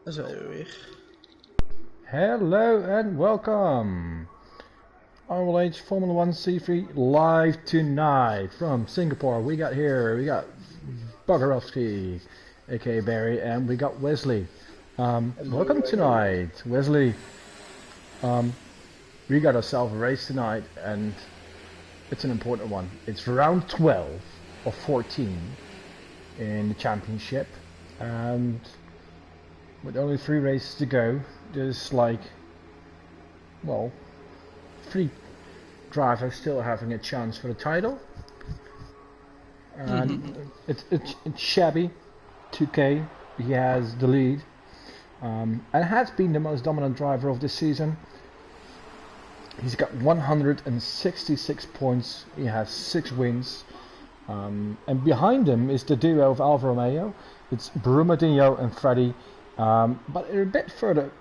Daar zijn we weer. Hello and welcome. RLH Formula 1 C3 live tonight from Singapore. We got Bogarowski, aka Barry, and we got Wesley. Welcome tonight, Wesley. We got ourselves a race tonight, and it's an important one. It's round 12 of 14 in the championship, and with only 3 races to go, there's like, well, 3 drivers still having a chance for the title. And it's Shabby, 2K, he has the lead, and has been the most dominant driver of this season. He's got 166 points, he has 6 wins, and behind him is the duo of Alfa Romeo. It's Brumadinho and Freddy, but a bit further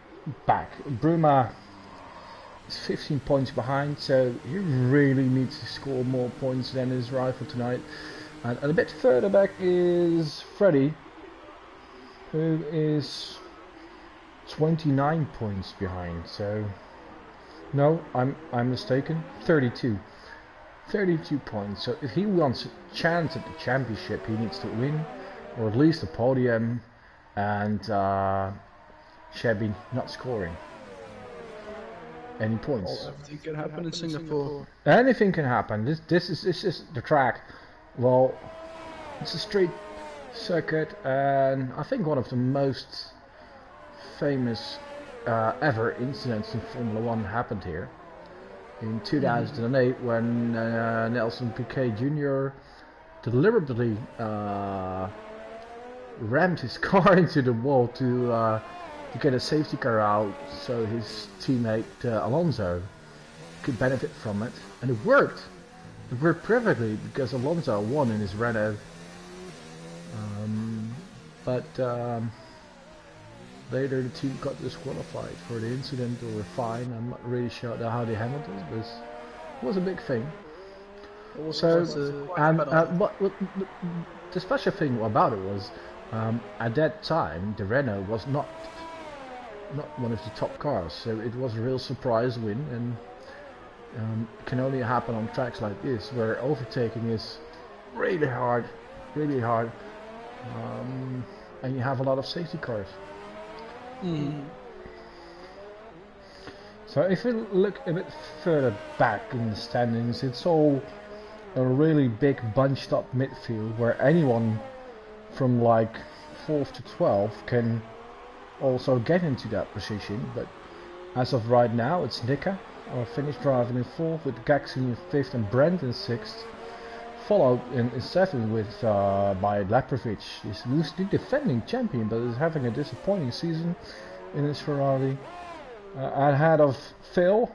back. Bruma is 15 points behind, so he really needs to score more points than his rival tonight. And a bit further back is Freddy, who is 29 points behind. So no, I'm mistaken. 32 points. So if he wants a chance at the championship, he needs to win, or at least a podium, and Shabby not scoring any points. Everything can happen in Singapore. Anything can happen. This is the track. Well, it's a street circuit, and I think one of the most famous ever incidents in Formula 1 happened here in 2008 when Nelson Piquet Jr. deliberately rammed his car into the wall to get a safety car out, so his teammate Alonso could benefit from it, and it worked. It worked perfectly because Alonso won in his Renault. But later the team got disqualified for the incident or a fine. I'm not really sure how they handled it, but it was a big thing. So, and what the special thing about it was, at that time the Renault was not one of the top cars, so it was a real surprise win, and it can only happen on tracks like this where overtaking is really hard, and you have a lot of safety cars. So if we look a bit further back in the standings, it's all a really big bunched up midfield where anyone from like 4th to 12th can also get into that position. But as of right now, it's Nika, our Finnish driver, in 4th, with Gaxi in 5th and Brent in 6th, followed in 7th with by Laprovic. He's the defending champion, but is having a disappointing season in his Ferrari. Ahead of Phil,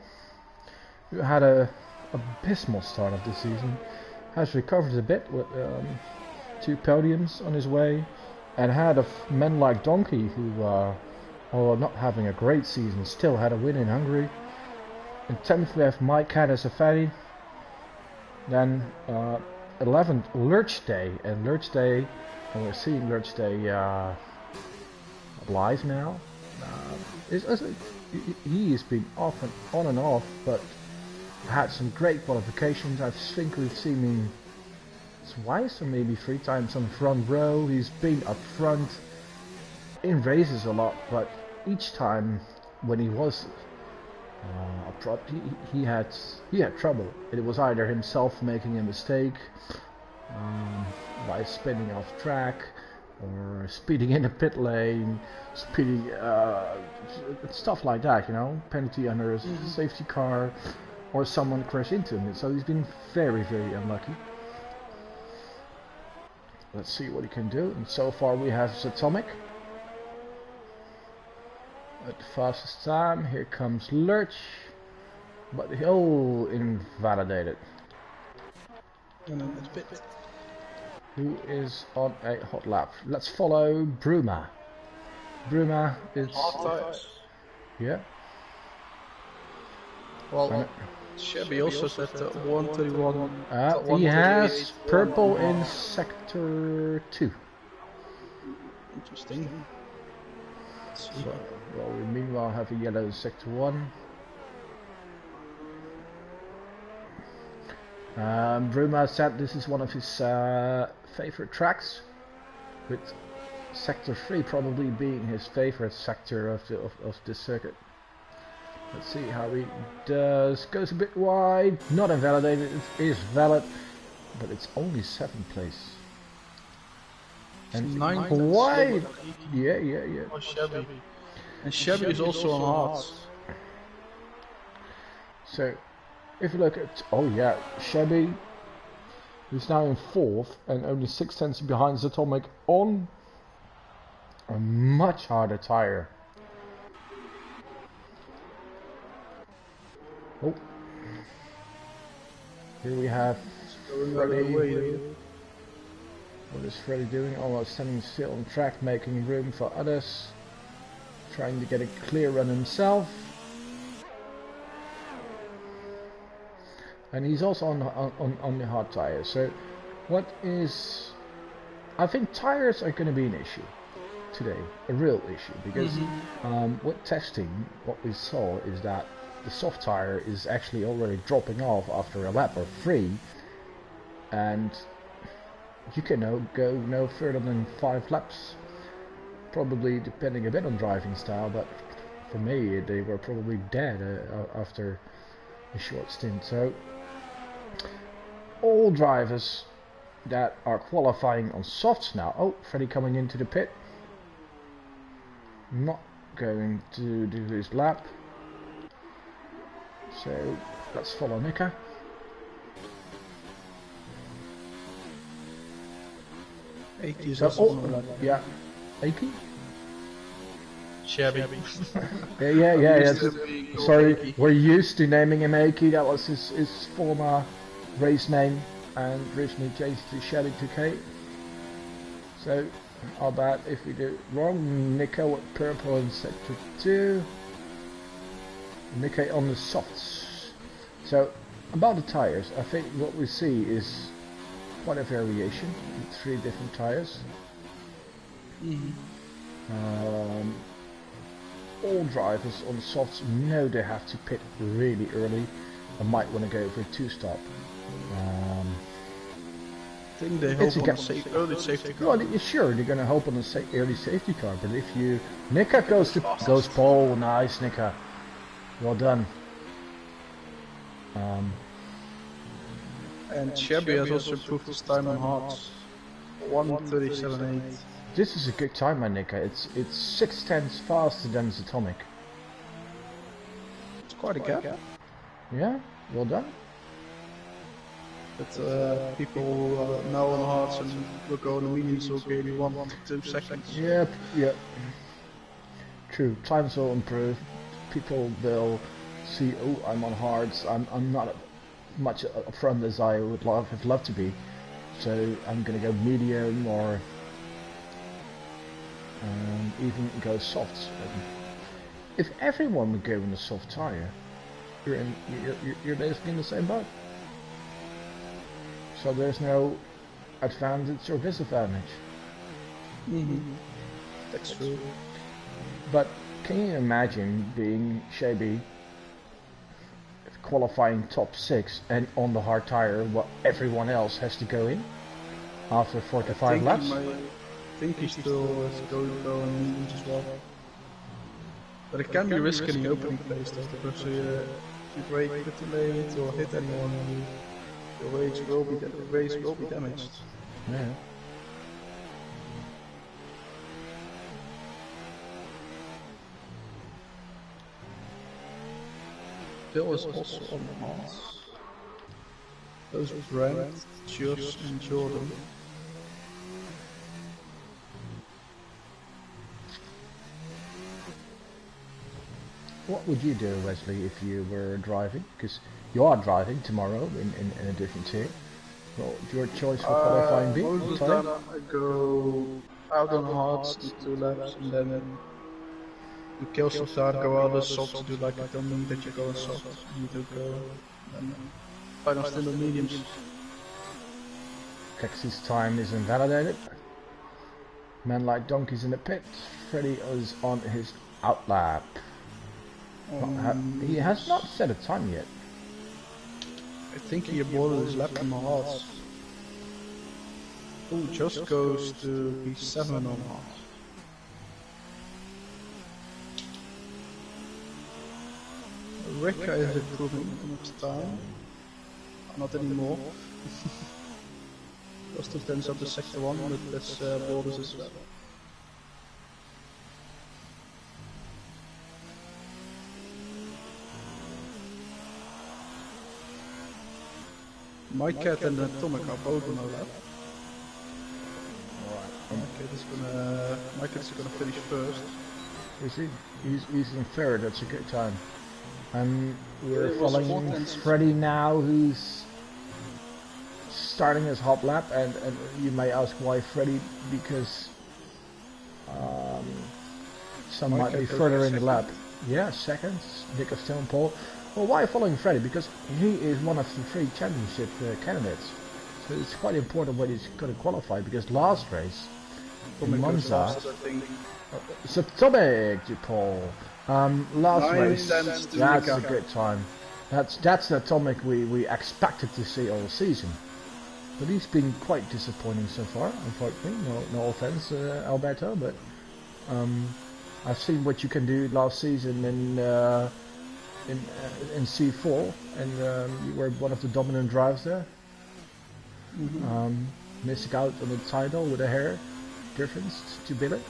who had a abysmal start of the season, has recovered a bit with 2 podiums on his way, and ahead of men like Donkey, who although not having a great season, still had a win in Hungary. In 10th we have Mike Cadasafari. Then 11th Lurch Day, and we're seeing Lurch Day live now. He has been on and off, but had some great qualifications. I think we've seen him twice or maybe 3 times on the front row. He's been up front in races a lot, but each time when he was up front, he had trouble. It was either himself making a mistake by spinning off track, or speeding in the pit lane, stuff like that, you know, penalty under a safety car, or someone crashed into him. So he's been very unlucky. Let's see what he can do. And so far we have Zatomic at the fastest time. Here comes Lurch, but he'll invalidated. Who is on a hot lap? Let's follow Bruma. Bruma is yeah. Well, Shabby also said 131. He has purple in sector 2. Interesting. So, well, we meanwhile have a yellow sector 1. Bruma said this is one of his favorite tracks, with sector 3 probably being his favorite sector of the circuit. Let's see how he does. Goes a bit wide, not invalidated, it is valid, but it's only 7th place. And 9th wide! Yeah. Oh, Shabby. And Shabby is also on hards. So, if you look at, oh yeah, Shabby is now in 4th and only 6 tenths behind Zatomic on a much harder tire. Oh, here we have Freddy. What is Freddy doing? Almost standing still on track, making room for others, trying to get a clear run himself. And he's also on the hard tire. So what is, I think tires are going to be an issue today, a real issue, because with testing what we saw is that the soft tire is actually already dropping off after a lap or 3, and you can go no further than 5 laps, probably depending a bit on driving style, but for me they were probably dead after a short stint. So all drivers that are qualifying on softs now, oh, Freddy coming into the pit, not going to do his lap, so let's follow Nika. Aki is So, also yeah, Aki? Shabby. Yeah. Sorry, we're used to naming him Aki. That was his former race name, and recently changed to Shelly 2K. So, how bad if we do wrong? Nico with purple in sector 2. Nico on the softs. So, about the tires, I think what we see is quite a variation with 3 different tires. All drivers on softs know they have to pit really early and might want to go for a 2-stop. I think they hope on early safety car. Well, sure, they're going to hope on a early safety car, but if you... Nika goes pole, nice Nika. Well done. And Shabby has also improved his time on hards. 1:37.8. This is a good time, my Nika. It's 6 tenths faster than Zatomic. It's quite a gap. Yeah, well done. But people who are now on hards and will go on the mediums will gain 1 to 2 seconds. Yep. True, times will improve. People will see, oh, I'm on hards. I'm not much up front as I would have loved to be. So I'm gonna go medium or even go softs. If everyone would go in a soft tire, you're basically in the same boat. So there's no advantage or disadvantage. That's true. But can you imagine being Shabby, qualifying top 6 and on the hard tire, what everyone else has to go in after 45 laps? I think he still has to go on mediums as well. But it can be risky in the opening phase, because if you brake a bit too late or hit anyone, the race will be damaged. Yeah. Phil is also on the hards. Those with Brent, Josh and Jordan. What would you do, Wesley, if you were driving? Because you are driving tomorrow in a different team. Well, your choice for qualifying be? Most of the time I go out on hards, do 2 laps, and then you kill some start, go out on softs, do like a dummy that you go on soft. You need to go, and final still on mediums. Kex's time is invalidated. Men like donkeys in the pit. Freddie is on his outlap. He has not set a time yet. I think he aborted his lap and a half. Oh, just goes to be 7.5. Rick is improving next time. Not anymore. Just to finish up the sector 1 with this borders as well. My cat and Atomic are both on our lap. My cat's gonna finish first. You see, he's in third. That's a good time. And we're following Freddie now, who's starting his hot lap. And you may ask why Freddie, because some might be further in the lap. Yeah, second. Nick of Stone Paul. Well, why following Freddie? Because he is one of the 3 championship candidates. So it's quite important when he's going to qualify, because last race in Monza, Subtomic, Paul. Last race, that's a good time. That's the Atomic we expected to see all season. But he's been quite disappointing so far, unfortunately. No offense, Alberto, but I've seen what you can do last season in C4, and you were one of the dominant drivers there. Missing out on the title with a hair difference to Billy.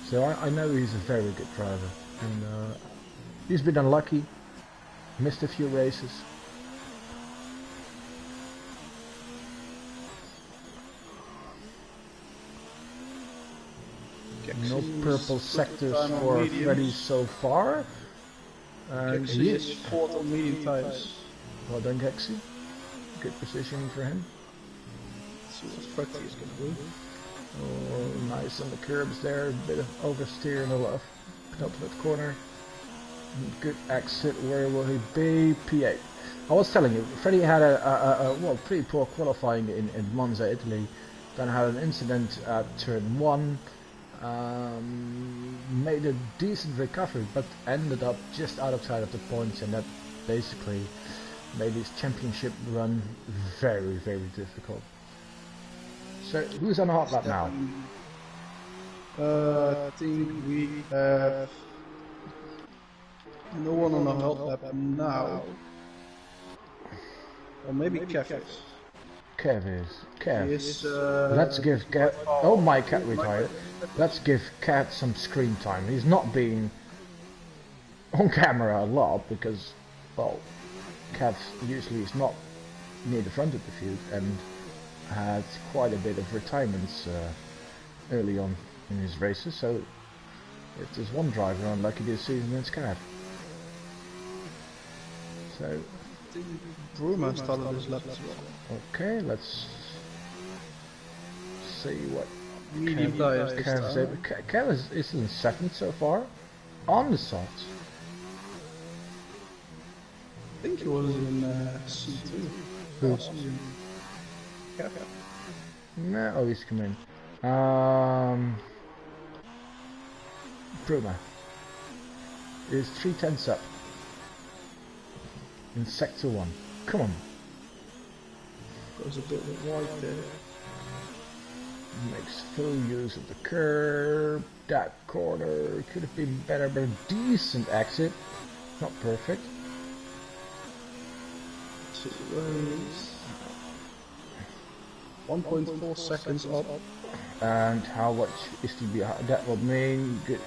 So I know he's a very good driver, and he's been unlucky, missed a few races. No purple sectors for Freddie so far. And he is 4th on medium tires. Well done, Gexy. Good positioning for him. Let's see what Freddie is going to do. Oh, nice on the curbs there. A bit of oversteer in the left penultimate corner. Good exit. Where will he be? P8. I was telling you, Freddie had a pretty poor qualifying in Monza, Italy. Then had an incident at turn 1. Made a decent recovery, but ended up just outside of the points, and that basically made his championship run very, very difficult. So, who's on the hot lap now? I think we have no one on the hot lap now. Or maybe Kev is. Kev is. Let's give Kev. Oh, my cat retired. Let's give Kev some screen time. He's not being on camera a lot because, well, Kev usually is not near the front of the field and had quite a bit of retirements early on in his races. So if there's one driver unlucky this season, it's Kev. So Bruma started his lap as well. Okay, let's see what Kev is in 7th so far on the softs. I think he was in C2. Who? Kev. No, oh, he's coming. Bruma is 3/10 up in sector 1. Come on. Goes a bit wide there. Makes full use of the curb. That corner could have been better, but a decent exit. Not perfect. 1.4 seconds up. And how much is to be? That would mean good.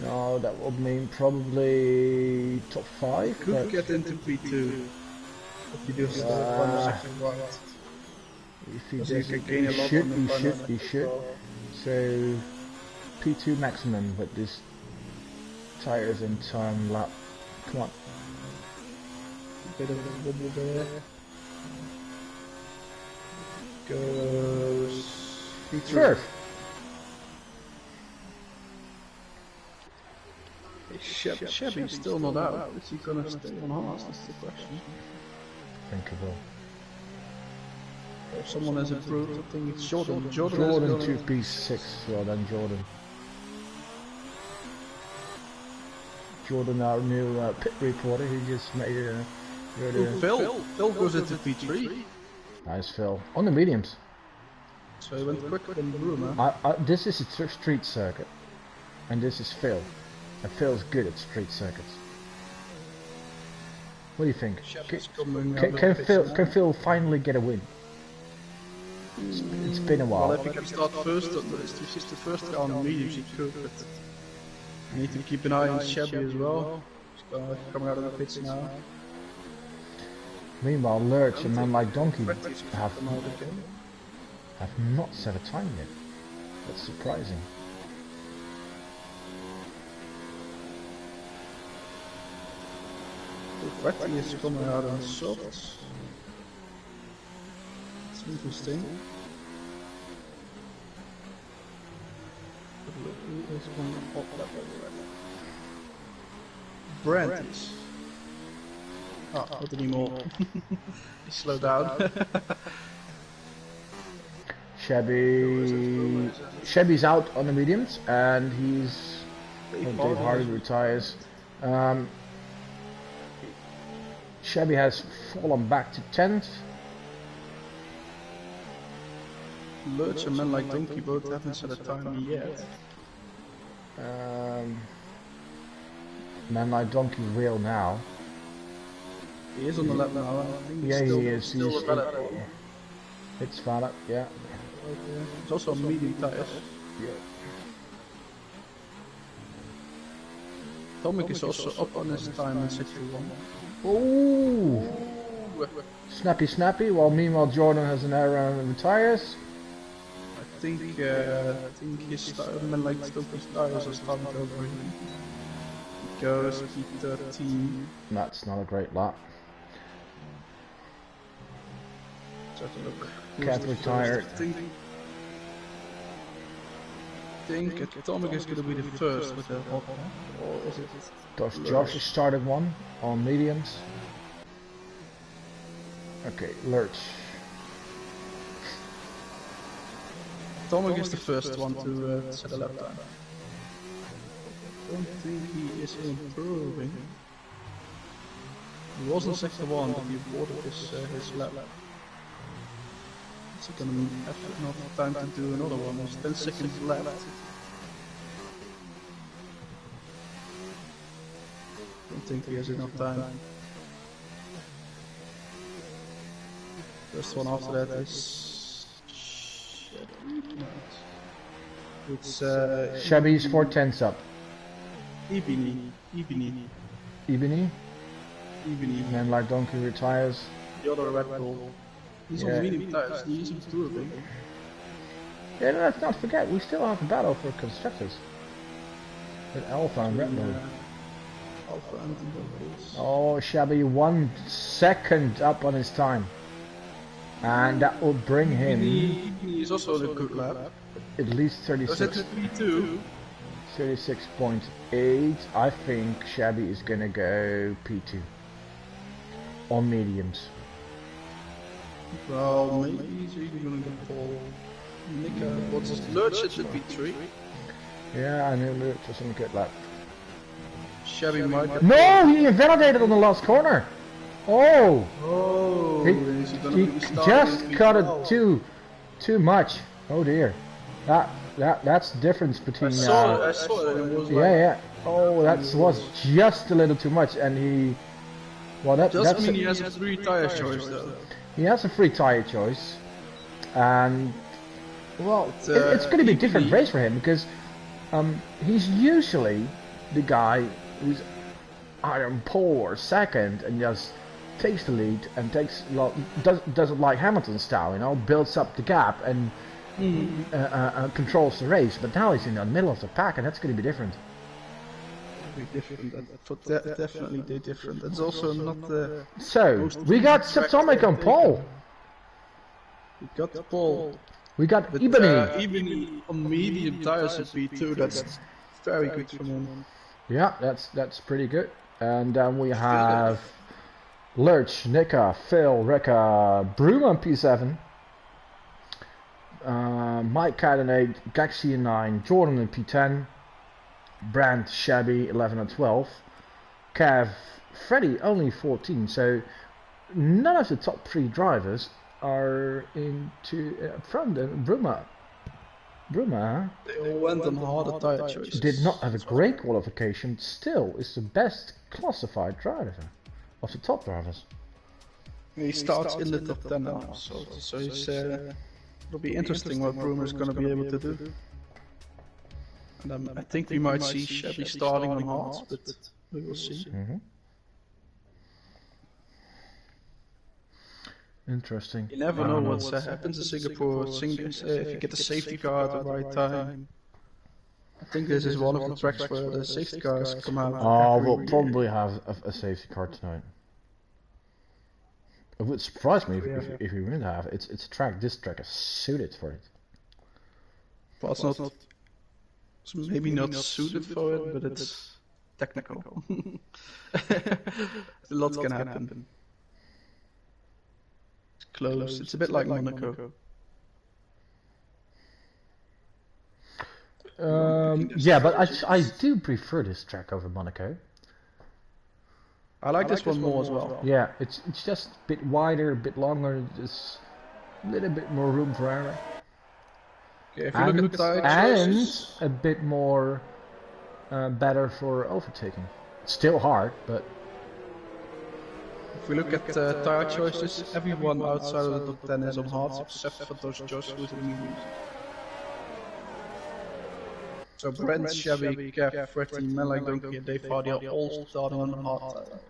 No, that would mean probably top 5. Could get into P2. If you just 1 second right. If he does, he should. So P2 maximum with this tires and time lap. Come on. Bit of a wobble there. Goes P3. Chevy's still not out. Is he gonna stay on Haas? That's the question. Thinkable. If someone has improved, I think it's Jordan. Jordan Jordan 2P6, well then Jordan. Jordan, our new pit reporter, he just made a... Phil goes into P3. Nice Phil. On the mediums. So he went quicker than Bruma. This is a street circuit. And this is Phil. And Phil's good at street circuits. What do you think? Can Phil finally get a win? It's been a while. Well, if he can start first, it's the first car on the mediums he could, but you need to keep an eye on Shabby as well. He's coming out of the pits now. Meanwhile, Lurch and Man Like Donkey have not set a time yet. That's surprising. Fretty is coming out on softs. It's interesting. Brent is. Oh, not anymore. He slowed down. Shabby's out on the mediums, and he's. Dave Hardy retires. Shabby has fallen back to 10th. Lurch and Men Like Donkey both haven't set a time yet. Man Like Donkey will now. He is on the lap now. Yeah, he is. It's valid, yeah. It's also on medium tyres. Yeah. Tomic is also up on his time in 61. Ooh! Snappy, while meanwhile Jordan has an error and retires. I think his Man Like Donkey's tyres are starting to overheat. He goes P13. That's not a great lap. Let's have a look. Cat retired. I think Atomic is going to be the first with the hot one. Or is it? Josh has started one on mediums. Okay, Lurch. Atomic is the first one to set a lap time. I don't think he is improving. He was in sector 1, but he aborted his lap. Is he going to have enough time to do another one? There's 10 seconds left. I don't think he has enough time. First one after that is... It's Shabby's 4/10 up. Ebony. Man Like Donkey retires. The other Red Bull. He's on medium tires, he's improving. Yeah, let's not forget, we still have a battle for constructors. With Alpha and Red Bull. Alpha and Oh, Shabby 1 second up on his time. And that will bring him... He's also on a good lap. At least 36. 36.8. I think Shabby is gonna go P2. On mediums. Well, maybe he's even gonna get Paul. What's his Lurch at P3? Yeah, I know Lurch was on a good lap. Shabby might get No! He invalidated on the last corner! Oh! Oh! He just cut it too much. Oh dear. That's the difference between... I saw it and it was like... Yeah. Oh, that was just a little too much, and he... Well, that's... mean he has a free tyre choice, though. He has a free tyre choice, and... Well, it's going to be a different race for him, because he's usually the guy who's either on pole or second, and just takes the lead, and does it like Hamilton style, you know, builds up the gap, and... controls the race, but now he's in the middle of the pack, and that's going to be different. Definitely different. It's also not the... So, we got Subatomic on pole. We got the pole. We got Ebony. Ebony on medium tires at P2, that's very good from him. Yeah, that's pretty good. And then we have Lurch, Nika, Phil, Rekka, Broom on P7. Mike Cat in 8, Gaxi in 9, Jordan in P10, Brandt, Shabby 11 and 12, Cav, Freddy only 14. So none of the top 3 drivers are into front. Bruma, huh? They all went on harder tyre choices. Did not have a great qualification. Still is the best classified driver of the top drivers. He starts in the top 10 now, so he's, it'll be interesting what Brumer's going to be able to do. And I think we might see Shabby starting on hards, but we will see. Interesting. You never know what happens in Singapore. If you get the safety car at the right time. I think this is one of the tracks where the safety cars come out. Oh, we'll probably have a safety car tonight. It would surprise me if we wouldn't have. It's a track. This track is suited for it. Well, it's maybe not suited for it, but it's technical. A lot can happen. It's close. It's a bit like Monaco. Yeah, but I do prefer this track over Monaco. I like this one more as well. Yeah, it's just a bit wider, a bit longer, just a little bit more room for error. Okay, if you look at the choices, a bit more better for overtaking. It's still hard, but if we look at tyre choices, everyone outside of the top 10 is on hards except for those Josh with the mediums. So Brent, Shabby, Kev, Freddy, Melek, Donkey, and Dave Hardy are all starting on the hard tyre.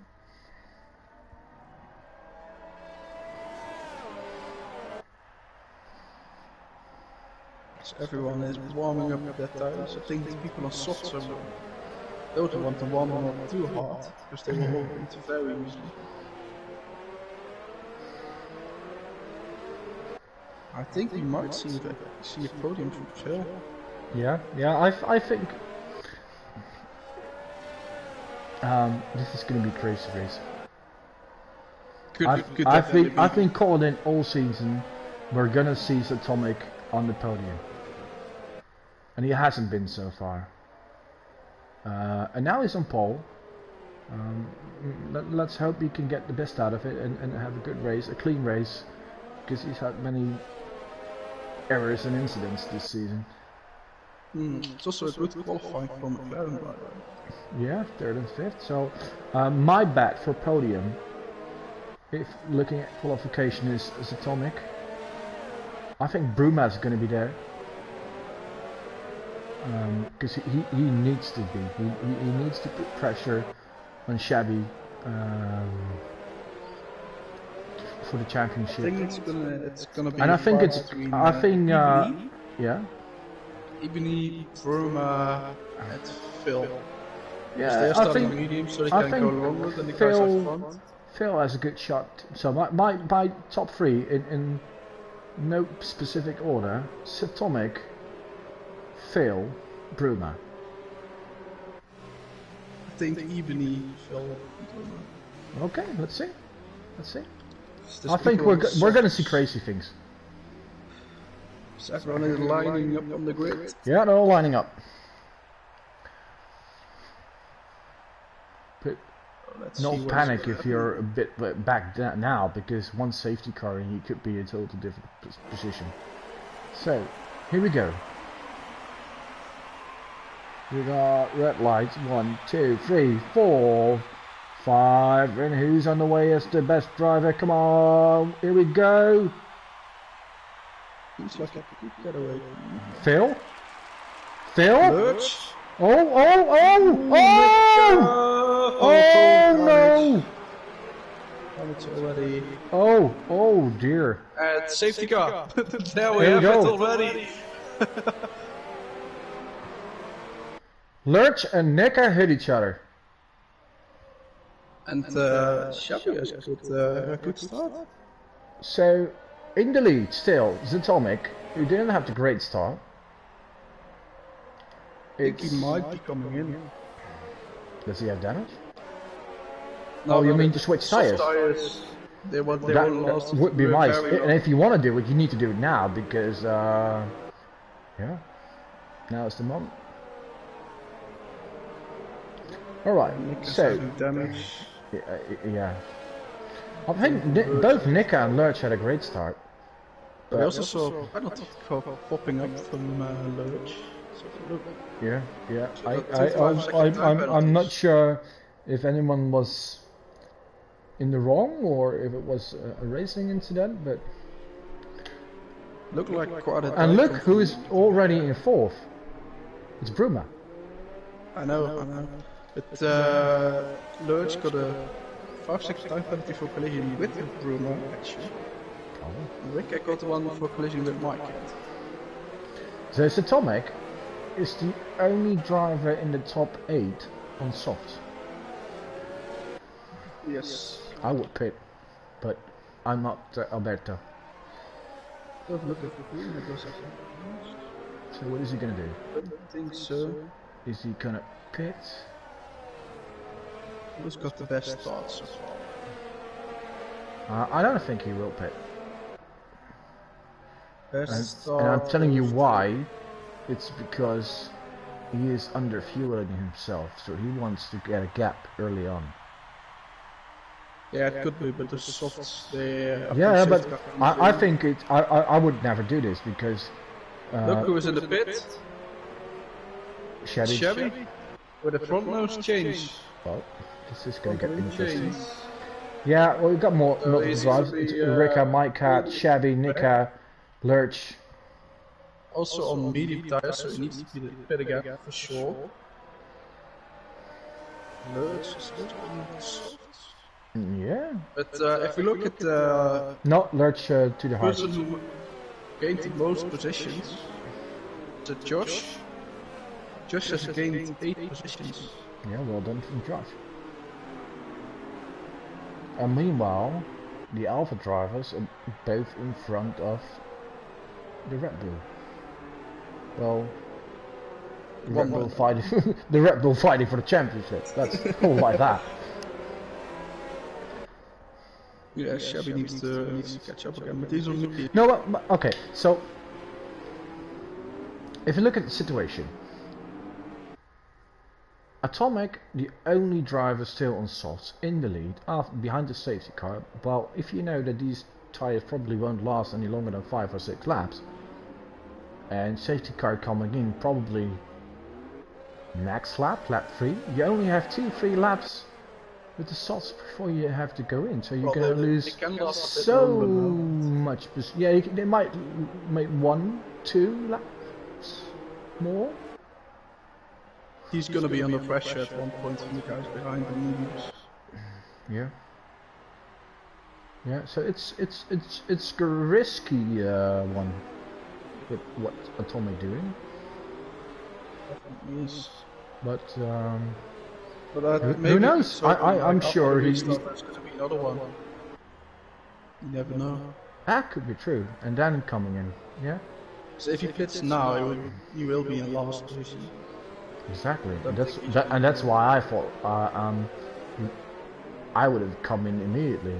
So everyone is warming up with their tyres. I think the people on softs don't want to warm them up too hard, because they will hold into very easily. I think we might see a podium from Phil. Yeah, I think this is going to be crazy race. I think calling in all season, we're going to see Atomic on the podium, and he hasn't been so far. And now he's on pole. Let's hope he can get the best out of it and have a good race, a clean race, because he's had many errors and incidents this season. It's also a good qualifying for McLaren, by the way. Yeah, 3rd and 5th. So my bet for podium, if looking at qualification, is Atomic. I think Bruma's going to be there. Because he needs to be. He needs to put pressure on Shabby for the championship. I think it's gonna be. And I think yeah. Ibini, Bruma, and Phil. Yeah, they're starting medium, so they can go longer than the guys up front. Phil has a good shot. So my top 3 in no specific order: Atomic, Phil, Bruma. I think Ibini, Phil, Bruma. Okay, let's see. I think we're going to see crazy things. So everyone is lining up on the grid. Yeah, they're all lining up. But not panic if you're a bit back now, because one safety car and you could be in a totally different position. So, here we go. We got red lights. 1, 2, 3, 4, 5. And who's on the way as the best driver? Come on, here we go. Looks like a good getaway. Phil? Lurch? Oh no! It's already. Oh dear. Safety car. There we have it already. Lurch and Necker hit each other. And Shabby has a good start. So, in the lead still, Atomic, who didn't have the great start. I think he might be coming in. Does he have damage? No, you mean to switch tires? they won't That last. would be nice. very And long. if you want to do it, you need to do it now because, yeah, now is the moment. All right, so damage. yeah, I think both Nika and Lurch had a great start. But I also saw a penalty popping up from Lurch. So look. Yeah. So I'm not sure if anyone was in the wrong or if it was a racing incident, but look like quite a. and look who is already in fourth. It's Bruma. I know. But Lurch got a 5-second time penalty for collision with Bruma actually. Oh. Rick got one for collision with Mike. So Tomek is the only driver in the top 8 on softs. Yes. I would pit, but I'm not Alberto. Don't look at the So what is he gonna do? I don't think so. Is he gonna pit? Who's got the best start so far? I don't think he will pit. Best And I'm telling you why. It's because he is under fueling himself, so he wants to get a gap early on. Yeah, it could be, but the softs they. Yeah, but I think it. I would never do this because. Look who is in the pit. Chevy. With a front nose change. Well, this is gonna get interesting. Yeah, well, we've got more multiple drives. It's Rika, Micah, Chevy, Nika, Lurch. Also on medium tires, so it needs to be the pit again for sure. Lurch is on softs. Yeah. But if we look at Not Lurch to the hard. person who gained the most positions, is it Josh? Josh has gained 8 positions. Yeah, well done from Josh. And meanwhile, the Alpha drivers are both in front of the Red Bull. Well, the Red Bull fighting, the Red Bull fighting for the championship. That's all like that. Yeah, Chevy needs to catch up again, but he's on the. No, but okay. So, if you look at the situation, Atomic, the only driver still on softs in the lead, behind the safety car. Well, if you know that these tires probably won't last any longer than 5 or 6 laps, and safety car coming in probably next lap 3, you only have 2-3 laps with the softs before you have to go in, so you're going to lose so much. Yeah, they might make 1-2 laps more. He's going to be under pressure at one point from the guys behind the mediums. Yeah. Yeah, so it's a risky one with what Atomic doing. Yes. But maybe who knows? I'm sure he's going to be another one. You never know. That could be true, and then coming in, yeah. So if he pits now, he will be in last position. Exactly, and that's why I thought I would have come in immediately,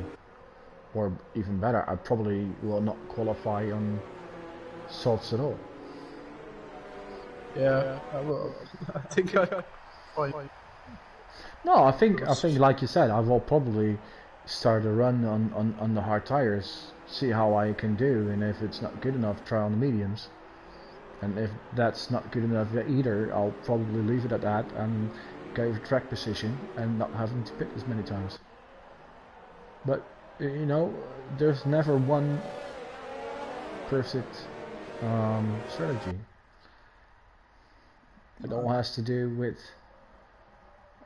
or even better, I probably will not qualify on softs at all. Yeah, I will. I think No, I think like you said, I will probably start a run on the hard tires, see how I can do, and if it's not good enough, try on the mediums. And if that's not good enough either, I'll probably leave it at that and go for track position and not having to pit as many times. But you know, there's never one perfect strategy. It all has to do with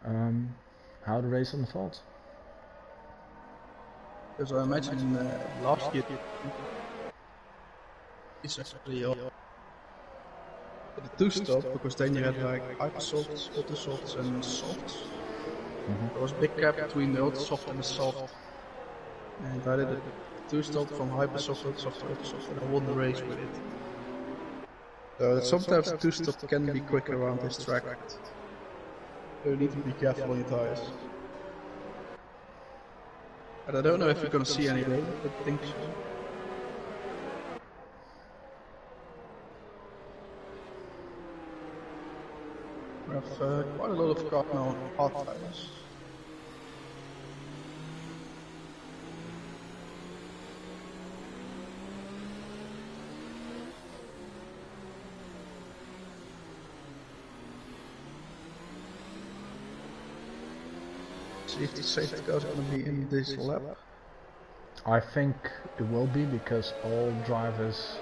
how to race on the fault. Because I imagine last year it's actually the 2-stop, because then you had like hyper softs, auto softs, and softs. There was a big gap between the auto soft and the soft, and I did a 2-stop from hyper soft to auto soft, and I won the race with it. So sometimes the 2-stop can be quick around this track. So you need to be careful on your tires. But I don't know if we're gonna see any later, but I think so. We have quite a lot of cars now on hard tires. See if the safety cars are going to be in this lap. I think it will be because all drivers.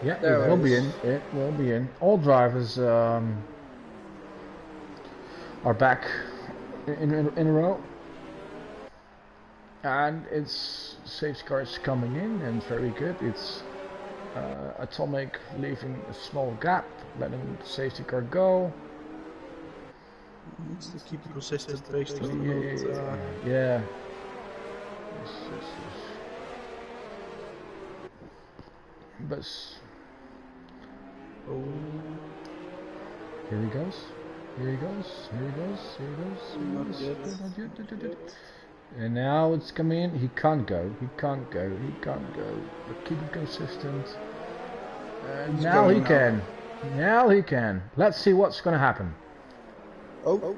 Yeah, There it will it be is. in. It will be in. All drivers are back in a row, and it's safety cars coming in, and very good. It's Atomic leaving a small gap, letting the safety car go. Needs to keep a consistent pace to not. Yeah. Bus. Oh. Here he goes. Here he goes. Here he goes. Here he goes. Not Here he yet. goes. Not yet. And now it's coming in. He can't go. He can't go. He can't go. But keep it consistent. And now he can. Now he can. Let's see what's going to happen. Oh.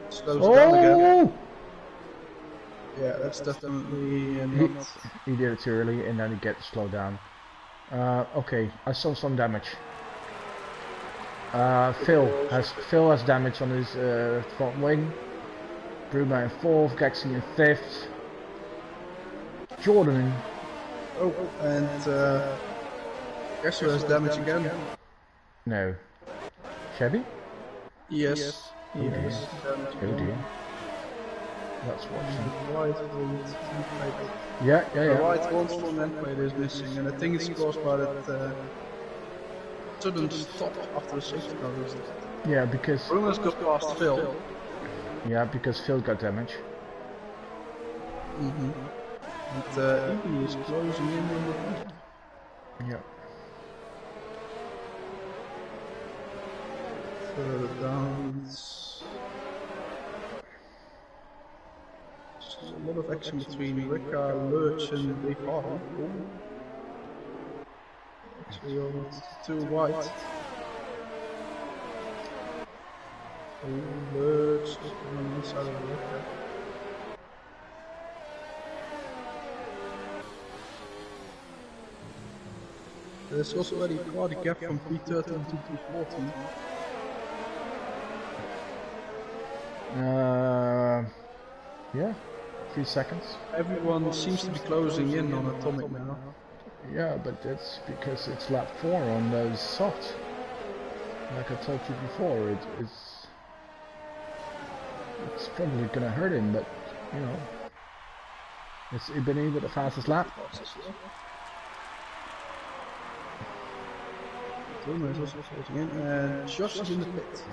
Slows down again. Yeah, that's definitely not. He did it too early, and then he gets slowed down. Okay, I saw some damage. Phil has damage on his front wing. Bruma in 4th, Gaxi in 5th. Jordan in. Oh, and Gerso has damage again. No. Shabby? Yes. Oh dear. Oh dear. Let's watch him. Yeah. The right front end plate is missing, and I think it's caused by that sudden stop after the safety car restart. Yeah, because. Bruno's got past Phil. Yeah, because Phil got damage. And Evie is closing in on the front. Yeah. Further down, there's a lot of action between Ricka, Lurch, and Dave Hardy. Actually, almost too wide. Oh, Lurch is on this side of Ricka. There's also already quite a gap from P13 to P14. Yeah, 3 seconds. Everyone seems to be closing in on Atomic now. Yeah, but that's because it's lap 4 on those softs. Like I told you before, it's probably gonna hurt him, but you know, it's Ibani with the fastest lap. Bruno is also closing in, and Josh is in the pit.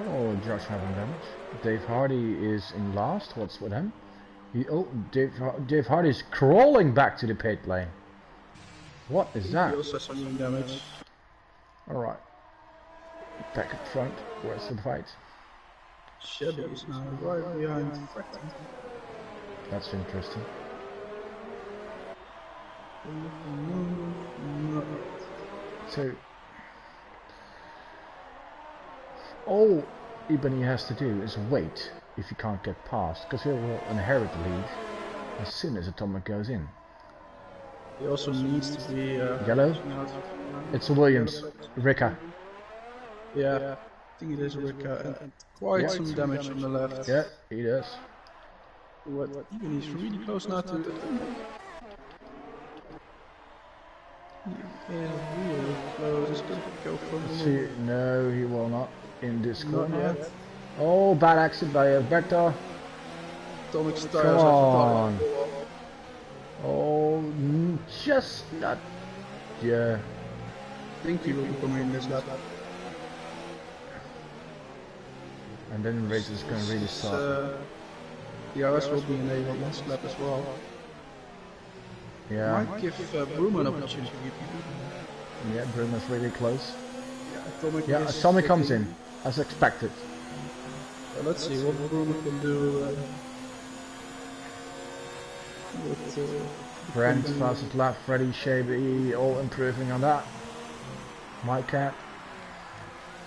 Oh, Josh having damage. Dave Hardy is in last. What's with him? Dave Hardy is crawling back to the pit lane. What is that? He also has some damage. Alright. Back up front. Where's the fight? Shelby is now right behind Fretton. That's interesting. So, all Ibani has to do is wait if he can't get past, because he will inherit the lead as soon as Atomic goes in. He also needs to be yellow. It's a Williams, Ricka. Yeah, I think it is Ricka, and quite some damage on the left. Yeah, he does. What? Even he's really close now to Atomic. He is really close. He's gonna go from the See, no, he will not in this Not corner. yet. Oh, bad accident by Alberto. Atomic's Come tires on. Oh, just not. Yeah. I think he will be coming in this lap. And then the race is going to really start. The RS will be enabled next lap as well. Yeah. Might give Bruma an opportunity. Yeah, Bruma's really close. Atomic Yeah, is Atomic comes sitting. in, as expected. Let's see what Bruma can do. With, Brent, fastest lap, Freddy, Shaby, all improving on that. My cat.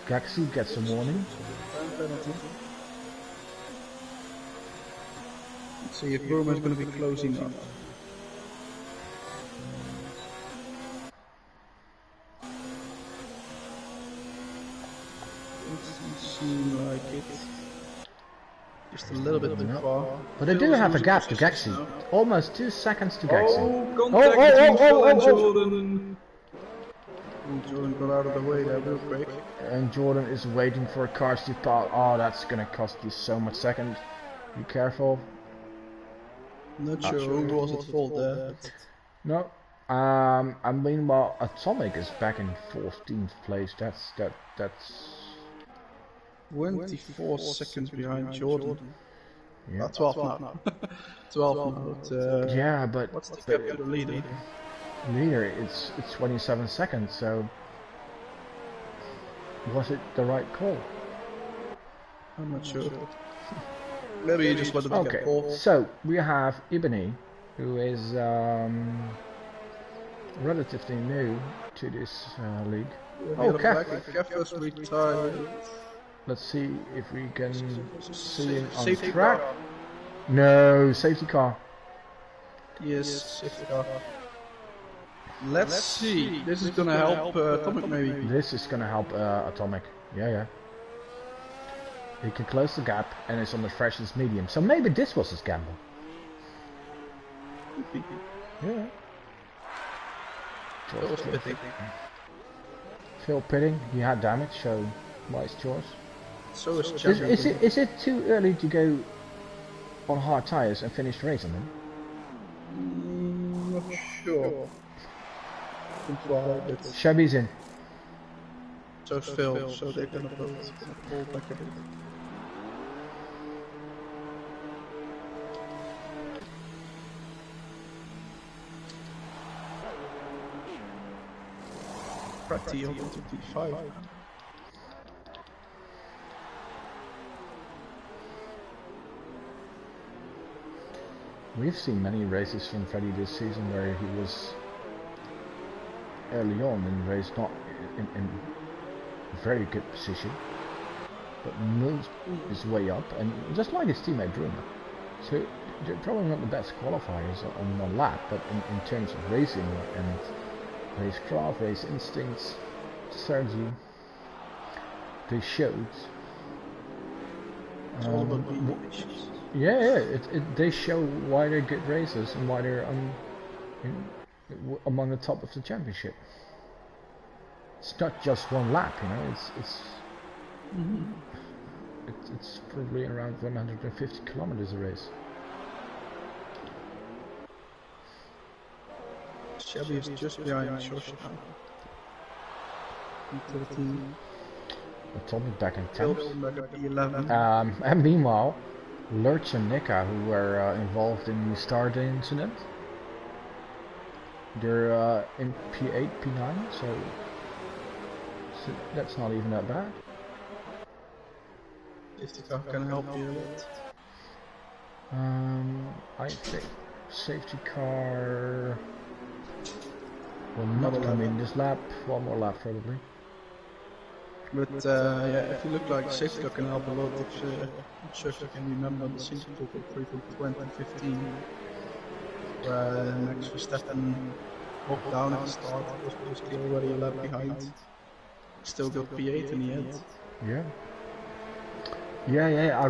Gaxi gets a warning. Let's see if Burma is going to be closing up. Doesn't seem like it. Just a little bit too far. But they do have a gap to Gaxi. Almost 2 seconds to Gaxi. Oh, contact between Phil and Jordan. Jordan got out of the way there real quick. And Jordan is waiting for cars to pass. Oh, that's gonna cost you so much second. Be careful. Not sure who was at fault there. No. I mean, well, Atomic is back in 14th place. That's 24 seconds behind Jordan. Yeah. 12 now. 12 now. But, yeah, but what's the gap to the leader? Leader, it's 27 seconds. So was it the right call? I'm not sure. Maybe you just let them get called. So we have Ibani, who is relatively new to this league. Oh, Kef retired. Let's see if we can see him on safety track. car. No, safety car. Yes, safety car. Let's see. This is gonna help Atomic maybe. This is gonna help Atomic. Yeah. He can close the gap and it's on the freshest medium. So maybe this was his gamble. Yeah. Phil pitting. He had damage, so wise choice. So is it too early to go on hard tires and finish the race on them? Not sure. Shabby's in. So Phil, so they're gonna both pull back a bit. Pretty open to P5. We've seen many races from Freddy this season where he was early on in the race not in very good position, but moved his way up, and just like his teammate Bruno. So they're probably not the best qualifiers on one lap, but in terms of racing and race craft, race instincts, strategy, they showed. Yeah, they show why they're good racers and why they're among the top of the championship. It's not just one lap, you know. It's probably around 150 kilometers a race. Shelby is just behind Josh now. Atomic back in 10th. Back and meanwhile, Lurch and Nika, who were involved in the start incident, they're in P8, P9, so that's not even that bad. Safety car can help you a bit. I think safety car will not come in this lap. One more lap probably. But yeah, if you look like safety car can help a lot. If not sure if you can remember the Singapore Grand Prix from 2015, where Max Verstappen walked down at the start. It was basically already a lap behind. Still got P8 in the end. Yeah,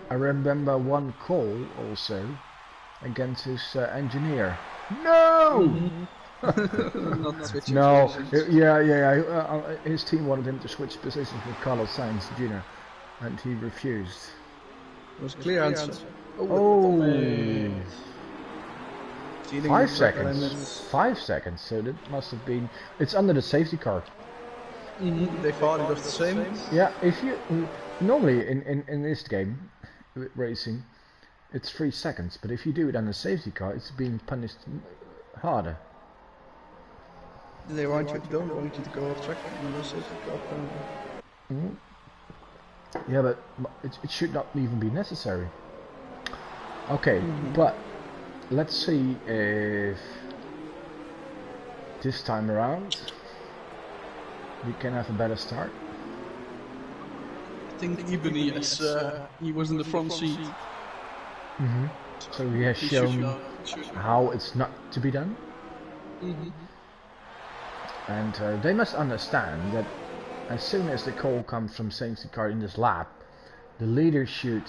I remember one call also against his engineer. No! Not switching no, positions. his team wanted him to switch positions with Carlos Sainz Jr. and he refused. It was a clear answer. Oh! 5 seconds. 5 seconds, so that must have been... It's under the safety car. They thought it was the same. Yeah, if you... Normally in this game, with racing, it's 3 seconds, but if you do it on a safety car, it's being punished harder. They want you to go off track on the safety car. Yeah, but it should not even be necessary. Okay, but let's see if this time around we can have a better start. I think even he was in the front seat. So he has shown how it's not to be done. And they must understand that as soon as the call comes from safety car in this lap, the leader should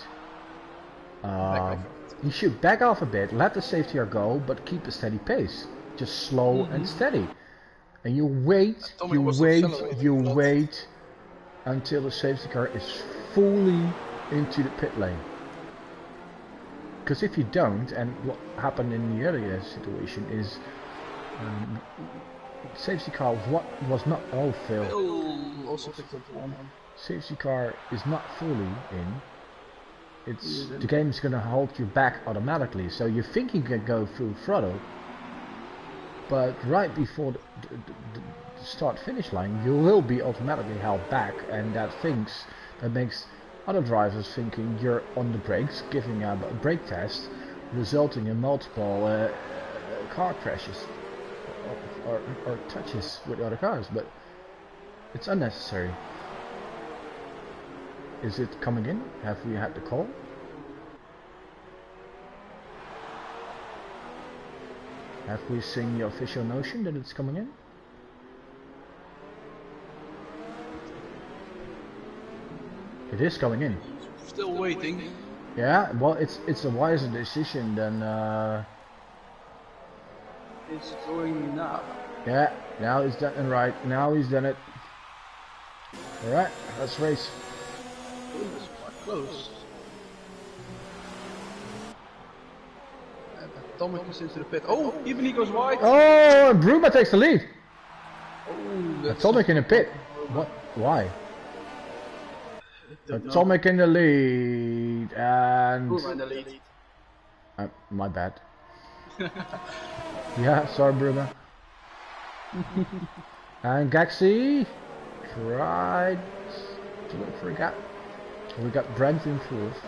he should back off a bit, let the safety car go, but keep a steady pace, just slow and steady. And you wait until the safety car is fully into the pit lane. Because if you don't, and what happened in the earlier situation is safety car was not all filled. Also picked up one. Safety car is not fully in. It's the game is going to hold you back automatically, so you think you can go full throttle, but right before the start finish line you will be automatically held back, and that makes other drivers thinking you're on the brakes, giving a brake test, resulting in multiple car crashes or touches with other cars, but it's unnecessary. Is it coming in? Have we had the call? Have we seen the official notion that it's coming in? It is coming in. Still waiting. Yeah, well, it's a wiser decision than. It's going now. Yeah, now he's done it right. Now he's done it. All right, let's race. It's quite close. And Atomic is into the pit. Oh, even he goes wide. Oh, and Bruma takes the lead. Oh, Atomic in the pit. What? Why? Atomic in the lead, and Bruma in the lead. my bad. Yeah, sorry, Bruma. And Gaxi tried to look for a gap. We got Brent in fourth.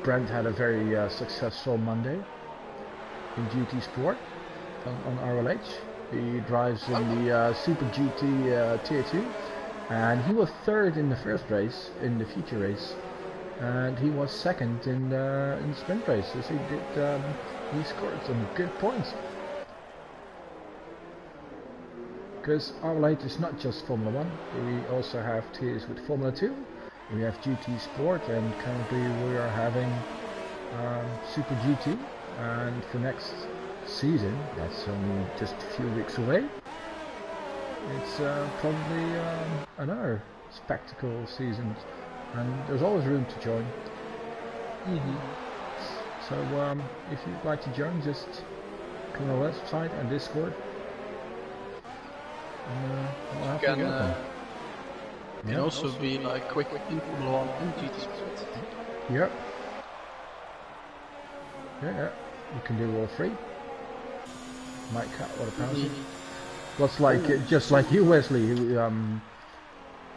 Brent had a very successful Monday in GT Sport on RLH. He drives in the Super GT Tier 2, and he was third in the first race, in the feature race, and he was second in the sprint races. He scored some good points. Because RLH is not just Formula 1, we also have tiers with Formula 2, we have GT Sport, and currently we are having Super GT, and for next season, that's only just a few weeks away, it's probably another spectacle season, and there's always room to join. So if you'd like to join, just come on our website and Discord. You can also be like quick in Formula 1 and GT Sport. Yep. Yeah, you can do all three. Might cut what a penalty. What's like just like you, Wesley, who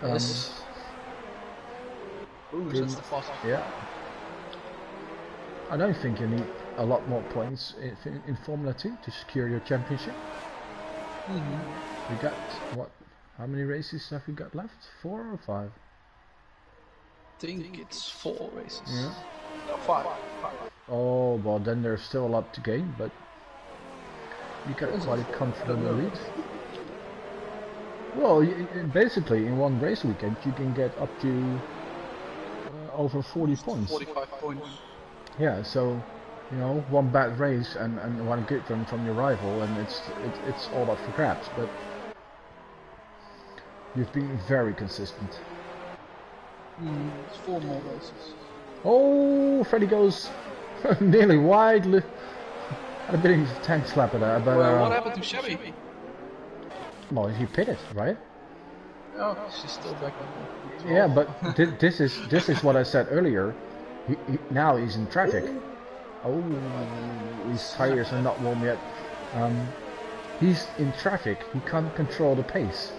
yes. Ooh, that's the fastest. Yeah. I don't think you need a lot more points in Formula 2 to secure your championship. We got what? How many races have we got left? 4 or 5? I think it's 4 races. Yeah. No, 5. Oh well, then there's still a lot to gain, but you got quite a comfortable lead. Well, basically in one race weekend you can get up to over 40 points. 45 points. Yeah, so you know, one bad race and one good one from your rival, and it's all up for grabs. But you've been very consistent. It's 4 more races. Oh, Freddy goes nearly wide. A bit of a tank slap at that, but well, what happened to Chevy? Well, he pitted, right? Oh, she's still back on. Yeah, but this is what I said earlier. Now he's in traffic. Oh, his tires are not warm yet. He's in traffic. He can't control the pace,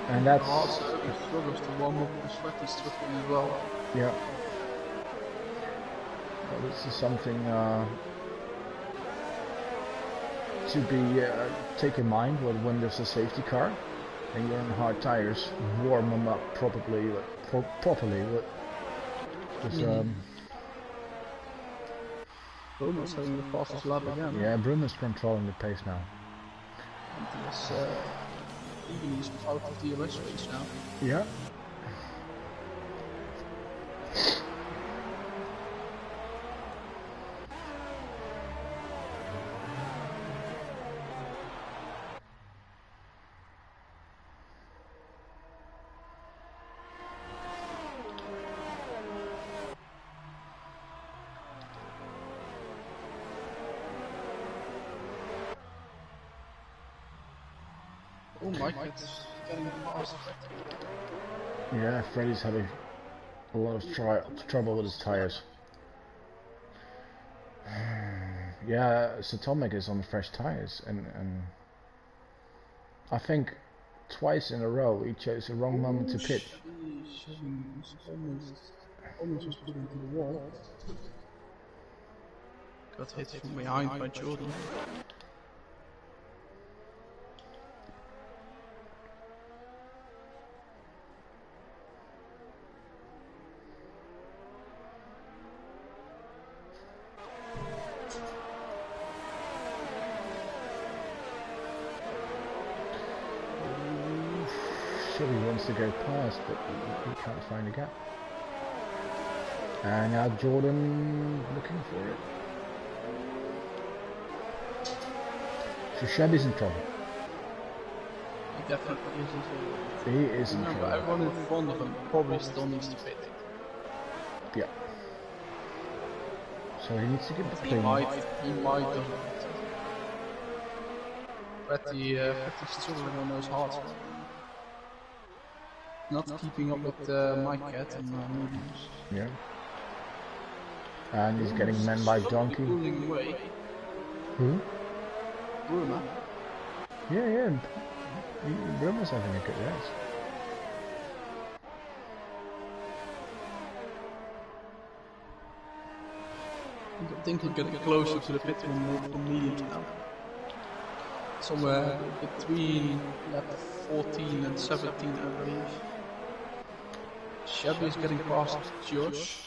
and that's also he struggles to warm up the sweaty stripping as well. Yeah. Well, this is something to be take in mind when there's a safety car and you're on hard tires. Warm them up properly. Bruma's having the fastest lap again. Yeah, Bruma's controlling the pace now. And he's out of the RLH race now. Yeah. Oh my god, it's getting fast. Yeah, Freddy's having a lot of trouble with his tires. Yeah, Satomic is on fresh tires, and I think twice in a row he chose the wrong moment to pit. Almost was put into the wall. Got hit from behind by Jordan. Sure, he wants to go past, but he can't find a gap. And now Jordan looking for it. So Shabby's in trouble. He definitely is in trouble. He is in trouble. Everyone in front of him probably still needs to pit. Yeah. So he needs to get the He clean. might Pretty's struggling on those hards. Not keeping up with my cat and mediums. Yeah. And he's getting men like Donkey. Who? Bruma. Yeah. Bruma's having a good race. I think we're getting closer to the pit with the mediums now. Somewhere between lap 14 and 17, I believe. Shabby is getting past Josh.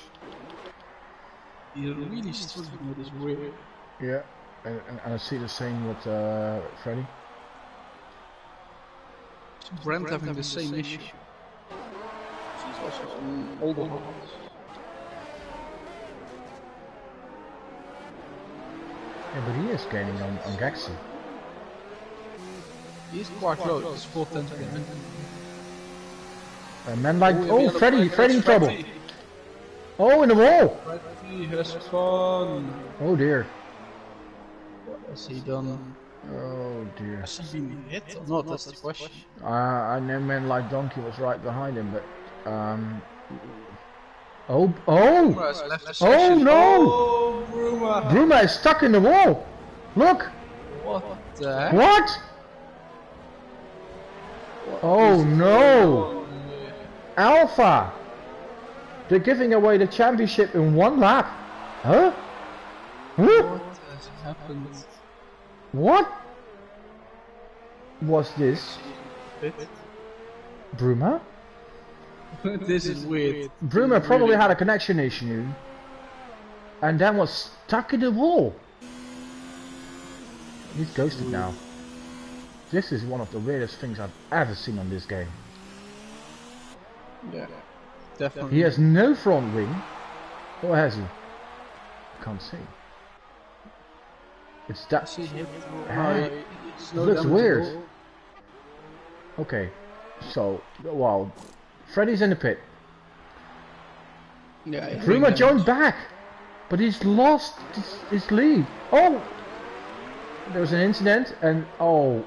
He's really struggling with his rear. Yeah, and I see the same with Freddy. Brent having the same issue. She's also on older ones. Yeah, but he is gaining on Gaxi. He's quite close, he's 4 tenths of a minute. And men like, oh, Freddy in trouble. Oh, in the wall. Freddy has fun. Oh dear. What has he done? Oh dear. Has he been hit or not? That's the question. I know men like Donkey was right behind him, but oh no! Oh, Bruma. Bruma is stuck in the wall. Look. What the heck? What? Oh no! Alpha! They're giving away the championship in one lap. Huh? What has happened? What was this? Bruma? This is weird. Bruma probably had a connection issue and then was stuck in the wall. He's ghosted now. This is one of the weirdest things I've ever seen on this game. Yeah, definitely. He has no front wing. Or has he? Can't see. It's that. It looks weird. Okay, so wow, Freddy's in the pit. Yeah, Bruma joined back, but he's lost his lead. Oh, there was an incident, and oh,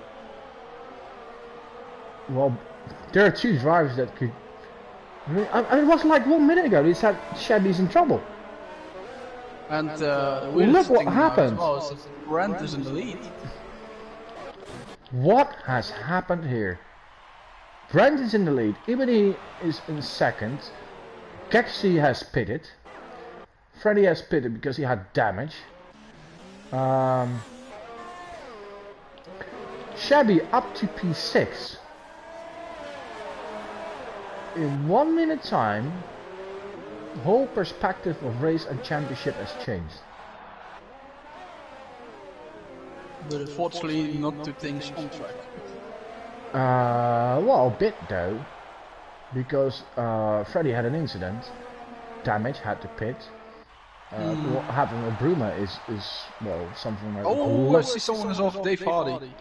well, there are two drivers that could. It was like 1 minute ago. They said Shabby's in trouble. And look what happened. Brent is in the lead. What has happened here? Brent is in the lead. Ibani is in second. Kexi has pitted. Freddie has pitted because he had damage. Shabby up to P6. In 1 minute time, the whole perspective of race and championship has changed. But unfortunately, not two things on track. Well, a bit though, because Freddie had an incident. Damage, had to pit. What happened with Bruma is well, something like... Oh, I see someone is off. Dave Hardy.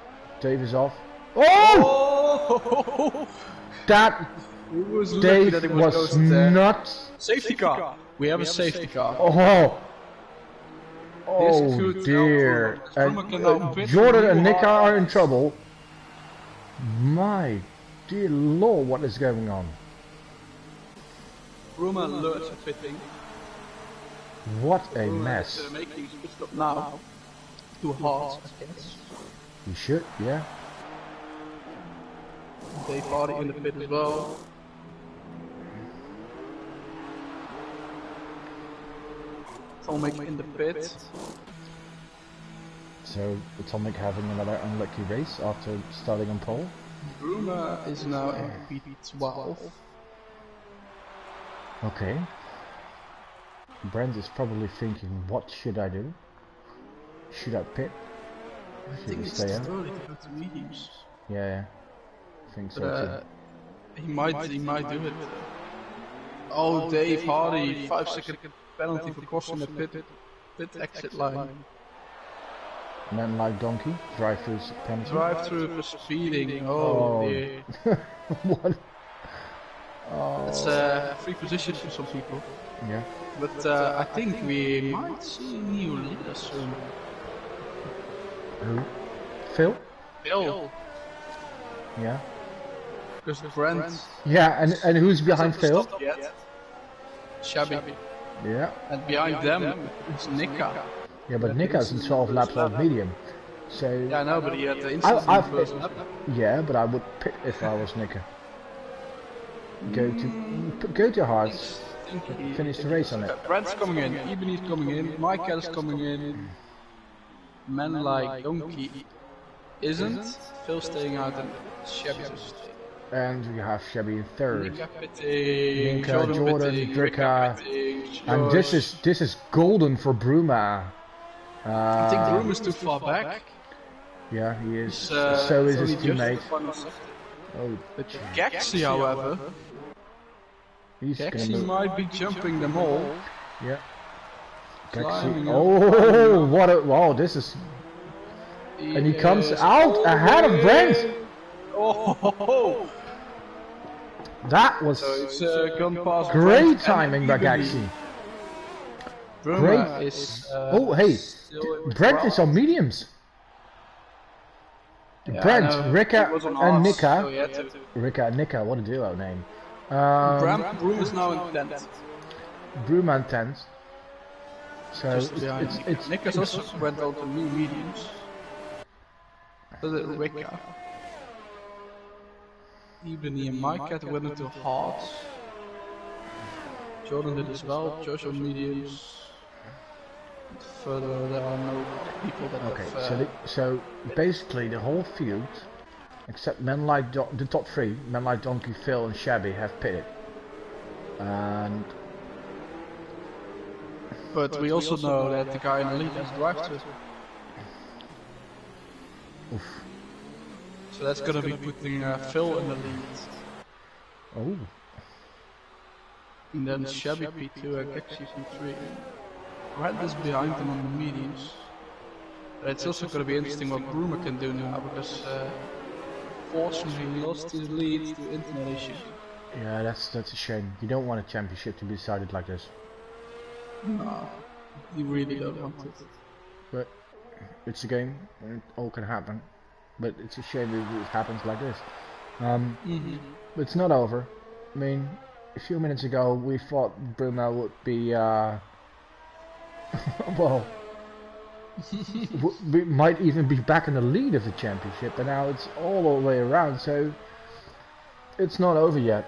Dave is off. Oh! That Dave was not... Safety car. We have a safety car. Oh dear. Jordan and Nika are in trouble. My dear lord, what is going on? Bruma alerts are fitting. What a mess. Making pit stop now. Too hard, I guess. You should, yeah. Dave Hardy in the pit as well. Atomic in the pit. So Atomic having another unlucky race after starting on pole. Bruma is now in P12. Okay. Brent is probably thinking, what should I do? Should I pit? I think it's too early to go to mediums. Yeah, I think so too. He might do it. Oh, Dave Hardy, 5-second penalty for crossing the pit exit line. Man like donkey, drive-through penalty. Drive-through for speeding. Oh dear. What? It's free position for some people. Yeah. But I think we might see new leaders soon. Who? Phil? Phil. Yeah. Because Brent. Yeah, and who's behind Phil? Shabby. Yeah. And behind them is Nika. Yeah, but Nika's in 12 laps of medium. So. Yeah, I know, but he had the incident in the first lap. Yeah, but I would pit if I was Nika. Go to Hearts. Finish the race on it. Brent's coming in, Ebony's coming in, Mike is coming in. Man like Donkey isn't. Phil staying out and Shabby's staying. And we have Shabby in third. Nika, Jordan, Dricka. And this is golden for Bruma. I think Bruma is too far back. Yeah, he is. So is his teammate. Oh, but Gaxi, however, Gaxi might be jumping them all. Yeah. Gaxi. Oh, what a... Wow, this is... And he comes out ahead of Brent! Oh! That was great timing by Gaxi. Great. Oh, hey, Brent is on mediums. Yeah, Brent, Rika and Nika. Rika and Nika, what a duo name. Bruma is now in 10th. Bruma in 10th. So it's Nika's also went on to new mediums. So that Rika. Ebony and Mike had went into hards. Jordan did as well, Josh on mediums. Further, there are no people that have... So basically the whole field, except men like the top three, men like Donkey, Phil and Shabby have pitted. And... But we also know that the guy in the lead has drive-through. Oof. So that's gonna be putting Phil in the lead. Oh. And then Shabby P2 and Gaxi P3. Brent is behind them on the mediums. But it's also going to be interesting what Bruma can do now, because fortunately he lost his lead to internet issue. Yeah, that's a shame. You don't want a championship to be decided like this. No, you really don't want it. But it's a game, and it all can happen. But it's a shame if it happens like this. But it's not over. I mean, a few minutes ago we thought Bruma would be well, we might even be back in the lead of the championship, and now it's all the way around, so it's not over yet.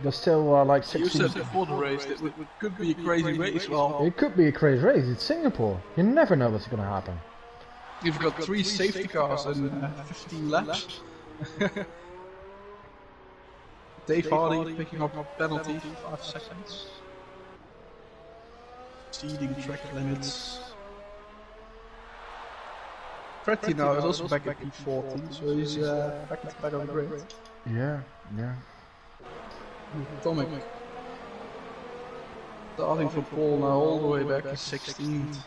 There's still like You 16. said before the race that it could be a crazy race. Well, It could be a crazy race. It's Singapore. You never know what's going to happen. you've got 3 safety cars and 15 laps. Dave Hardy picking up a penalty, 5 seconds. Exceeding track limits. Fretty now is also back at P14, so he's back on the grid. Yeah, yeah. Atomic. Starting from pole now all the way back to 16th.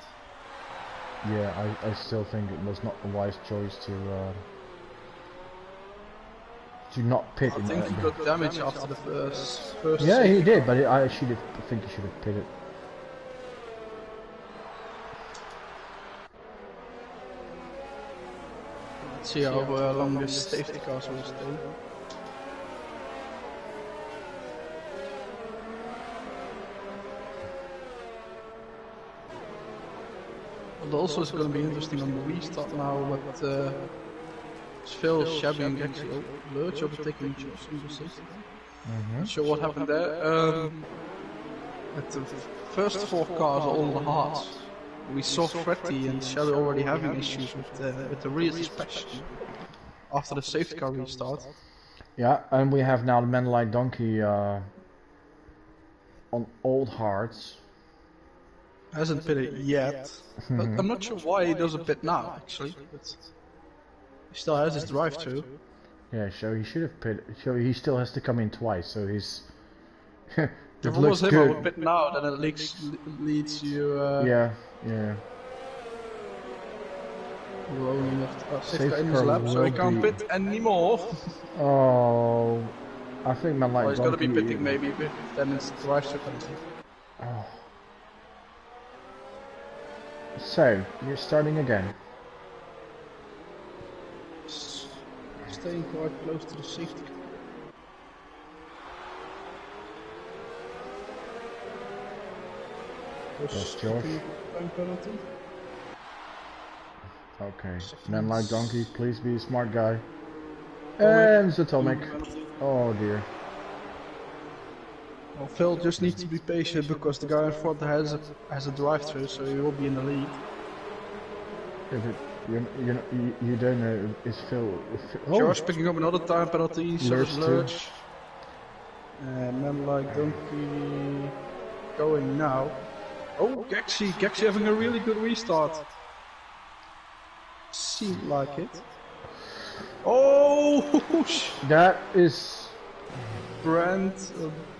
Yeah, I still think it was not a wise choice to not pit. I think he got damage after the first. Yeah, he did, but I think he should have pitted. Let's see how long this safety cars will stay. But also it's going to be interesting on the restart now with Phil, Shabby and Gexio. Lurch overtaking each other in the safety car. Not sure what happened there. At the first 4 cars, all the hards. We saw Fretty and Shadow already having issues with the rear suspension after the safety car restart. Yeah, and we have now the man like Donkey on old hards. Hasn't pitted yet, but I'm not sure why he does a pit now actually. But he still has his drive through. Yeah, so he should have pitted. So he still has to come in twice. So he's. If it was him, I would pit now, then it leads you. Yeah, yeah. You only have 6 in his lap, so he can't pit anymore. Oh, I think man like. Well, he's gonna be pitting maybe, but then it's drive through penalty. Oh. So you're starting again. Staying quite close to the safety car. That's Josh. Penalty. Okay. Man like Donkey, please be a smart guy. And Atomic. Oh dear. Well, Phil just needs to be patient because the guy in front has a drive-through, so he will be in the lead. If it, you don't know, is Phil... Josh picking up another time penalty, so is Lurch. And man like Donkey going now. Oh, Gexy having a really good restart. Seemed like it. Oh! That is... Brent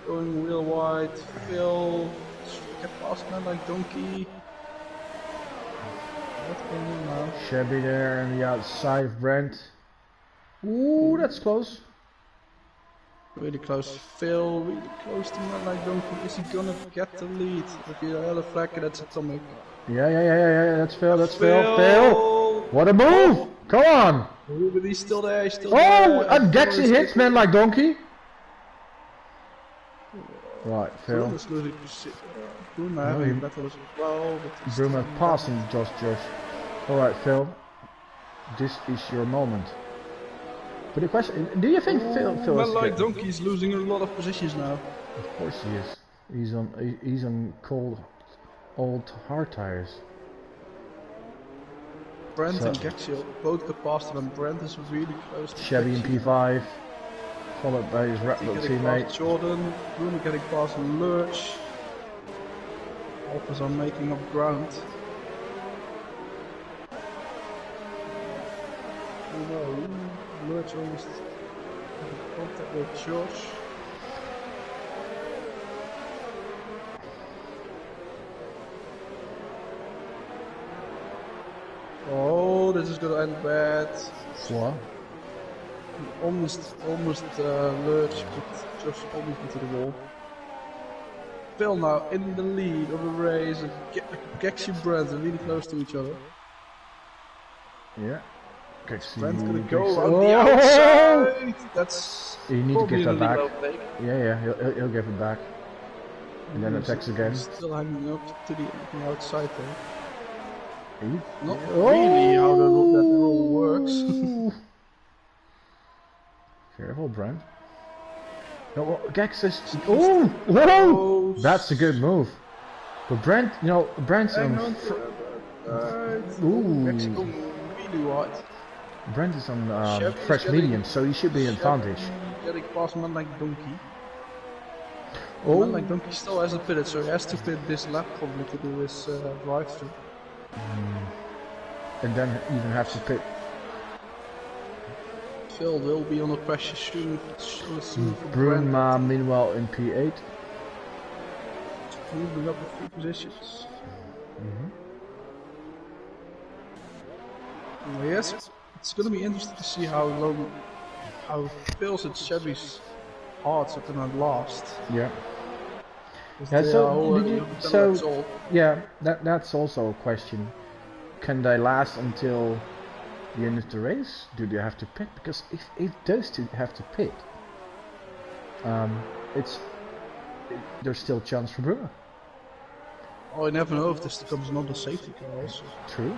going real wide. Phil get past man like Donkey. What's going on now? Shabby there on the outside of Brent. Ooh, that's close. Really close. Phil, really close to man like Donkey. Is he gonna get the lead? If you have a flag, that's Atomic. Yeah, that's Phil, Phil! What a move! Oh. Come on! Ooh, but he's still there, there. Oh, and Gexy hits man like Donkey. Right, Phil. Bruma having battle as well. Bruma passing Josh. Alright, Phil. This is your moment. But the question, do you think Phil is like Donkey's losing a lot of positions now. Of course he is. He's on cold, old hard tires. Brent and Gexio both got past him, and Brent is really close to Chevy in P5, followed by his Red Bull teammate. Jordan, Bruma getting past Lurch. Alphas are making up ground. Oh no, Lurch almost in contact with Josh. Oh, this is gonna end bad. What? Almost Lurch, but just almost into the wall. Phil now in the lead of the race. Gexy and Brent are really close to each other. Yeah. Gexy. Brent's gonna go on the outside. That's. You need to give that back. Yeah, he'll give it back. And then attacks again. Still hanging up to the outside there. Not Oh! really how that rule works. Careful, Brent. No, Gex is. Oh, whoa! That's a good move. But Brent, you know, Brent's Hang on. on to Gex Ooh, going really wide. Brent is on Chevy is fresh getting medium, so he should be in advantage. getting past man like Donkey. Oh, Man like Donkey still hasn't pitted, so he has to pit this lap probably to do his drive-through. and then even have to pit. Phil will be under pressure soon for Broom, Brent. meanwhile in P8. Moving up a few positions. Yes, it's going to be interesting to see how Phil's and Chevy's hearts are going to last. Yeah. Yeah, Yeah, that's also a question. Can they last until the end of the race? Do they have to pit? Because if those two have to pit, there's still a chance for Brewer. Oh, you never know if this becomes another safety car also. True.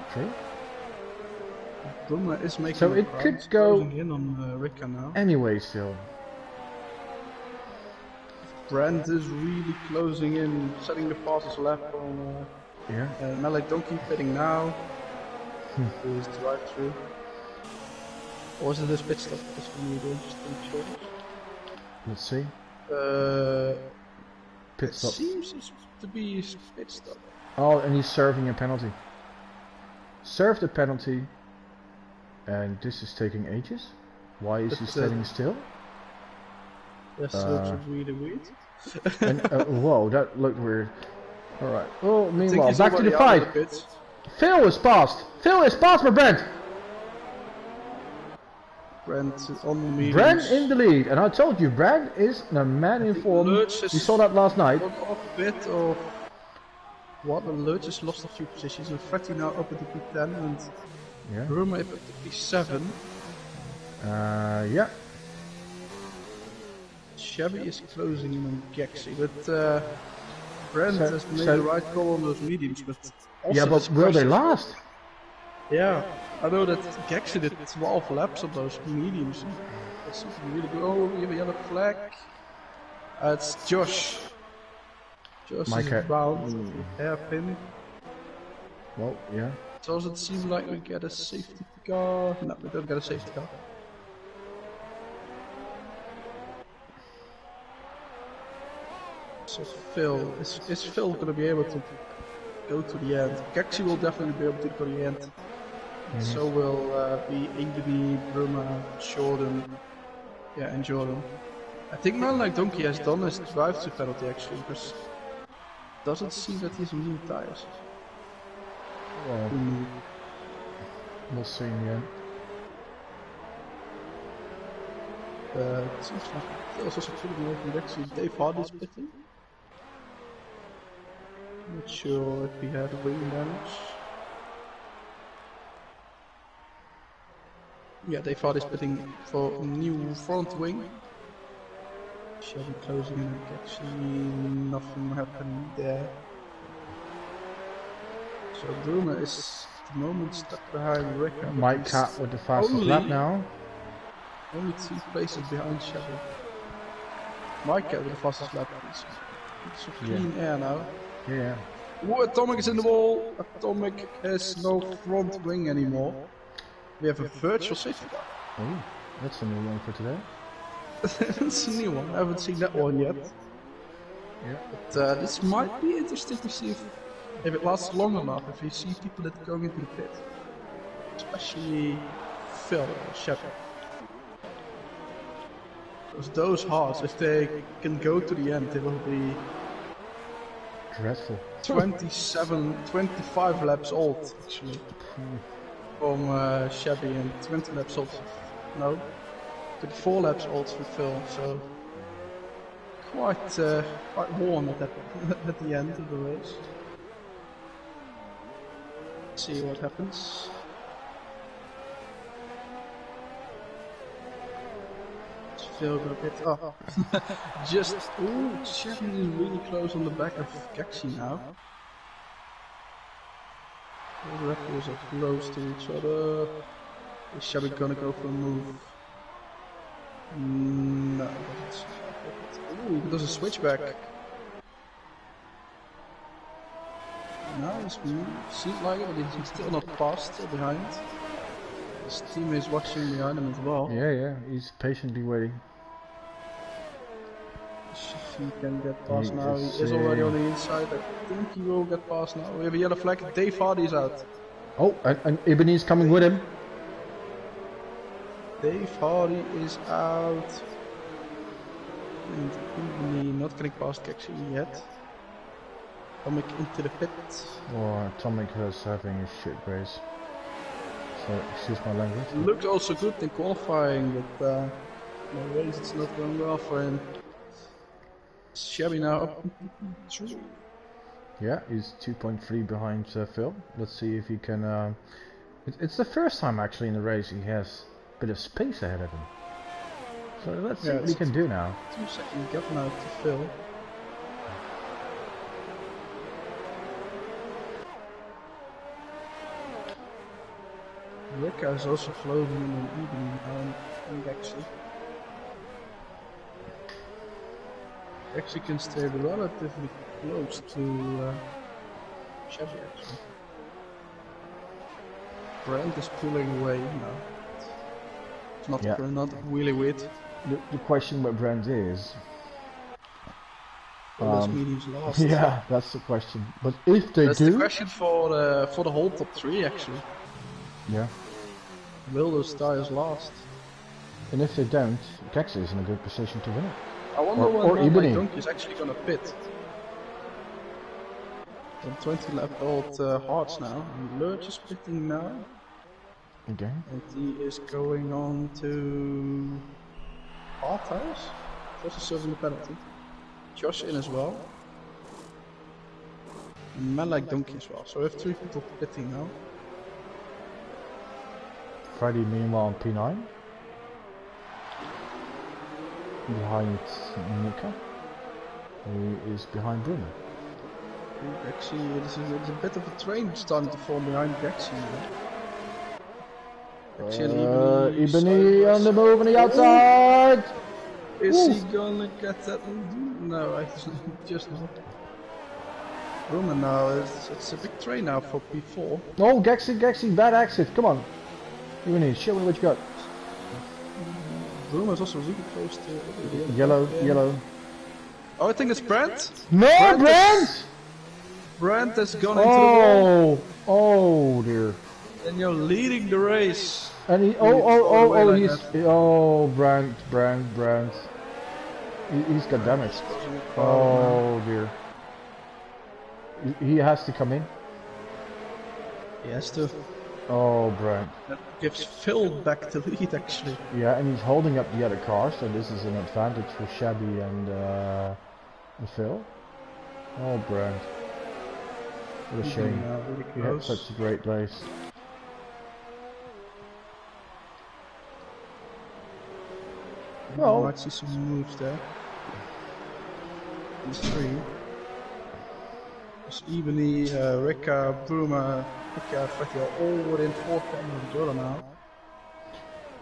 Brummer is making so it could go in on Ricca now. Anyway, still. Brent is really closing in, setting the fastest lap on Malek Donkey pitting now. Is drive-through. Or is it this pit stop? This one really interesting choice. Let's see. Pit stop. Seems to be his pit stop. Oh, and he's serving a penalty. Serve the penalty. And this is taking ages. Why is he standing still? That's looks really weird. And, whoa, that looked weird. Alright. Oh, meanwhile, back to the fight. Phil is passed. Phil is passed by Brent. Brent on the mediums. Brent in the lead, and I told you, Brent is a man in form. You saw that last night. A bit of what? Lurch has lost a few positions, and Fretty now up at the P10, and Burma up at the P7. Yeah. Chevy is closing in on Gexy, but Brent has made the right call on those mediums, but yeah, but will they last? Yeah, I know that Gexy did 12 laps on those mediums. That's really good. Oh, we have a yellow flag. It's Josh. Josh is bound. Hairpin. Well, yeah. Does it seem like we get a safety car? No, we don't get a safety car. So Phil, is Phil going to be able to go to the end? Gexy will definitely be able to go to the end. So will be Ingeby, Bruma, Jordan, and Jordan. I think man like Donkey has done his drive-through penalty actually, because it doesn't seem that he's on new tires. Well, we'll see in the end. It seems like Phil's also putting away from Gexy. Dave Hardy's pitting. Not sure if he had wing damage. Yeah, Dave Hardy's pitting for a new front wing. Chevy closing in, actually nothing happened there. So Bruma is at the moment stuck behind Ricker. Mike Cat with the fastest lap now. Only 2 places behind Chevy. Mike Cat with the fastest lap. It's a clean air now. Yeah. Whoa, Atomic is in the wall. Atomic has no front wing anymore. We have a virtual safety car. Oh, that's a new one for today. That's a new one. I haven't seen that one yet. Yeah. But this might be interesting to see if it lasts long enough. If you see people that are going into the pit, especially Phil or Shepard. Because those hearts, if they can go to the end, they will be dreadful. 25 laps old, actually. From Chevy and 20 laps old. No, 24 laps old for Phil, so quite warm at the end of the race. See what happens. Phil got a bit. Oh, just Chevy is really close on the back of Gexy now. The records are close to each other. Is Chevy gonna go for a move? No, it doesn't. Ooh, he does a switchback. Nice move. Seems like it, but he's still not passed, still behind. His team is watching behind him as well. Yeah, he's patiently waiting. If he can get past now, he is already on the inside. I think he will get past now. We have a yellow flag. Dave Hardy's out. Oh, and Ibani's coming with him. Dave Hardy is out. And Ibani not getting past Kexi yet. Atomic into the pit. Oh, Atomic is having a shit race. So, excuse my language. Looked also good in qualifying, but the race it's not going well for him. Shabby now up. Yeah, he's 2.3 behind Phil. Let's see if he can. It's the first time actually in the race he has a bit of space ahead of him. So let's see what he can do now. 2 second gap now to Phil. Ricka is also floating in an evening on Gexy. Gexy can stay relatively close to Chevy actually. Brent is pulling away now. It's not really weird. The question with Brent is... Well, this meeting's lost. Yeah, that's the question. But if they that's do... That's the question for the whole top 3 actually. Yeah. Will those tires last? And if they don't, Gexy is in a good position to win it. I wonder when Donkey is actually gonna pit. On 20 lap old Hearts now. And Lurch is pitting now. Okay. And he is going on to hard tires. Also serving the penalty. Josh in as well. And man like Donkey as well. So we have 3 people pitting now. Freddy meanwhile on P9. Behind Nika. Who is behind Bruno. Actually, there's a bit of a train starting to form behind Gexy. Ibani on the move on the outside! Is he gonna get that? No, I just not. Roman now, it's a big train now for P4. Oh, Gexy, bad exit, come on. Ibani, show me what you got. Roman is also really close to... Yellow. Oh, I think it's Brent? No, Brent! Brent has gone into the wall. Oh dear. And you're leading the race. And he, Brent. He's got damaged. Oh dear. He has to come in. He has to. Oh, Brent. That gives Phil back to lead actually. Yeah, and he's holding up the other cars, so this is an advantage for Shabby and Phil. Oh, Brent. What a shame. He had such a great race. Well, I might see some moves there. These 3. There's Ibani, Ricka, Bruma, Ricka, Fetty are all within 4 seconds of Jordan now.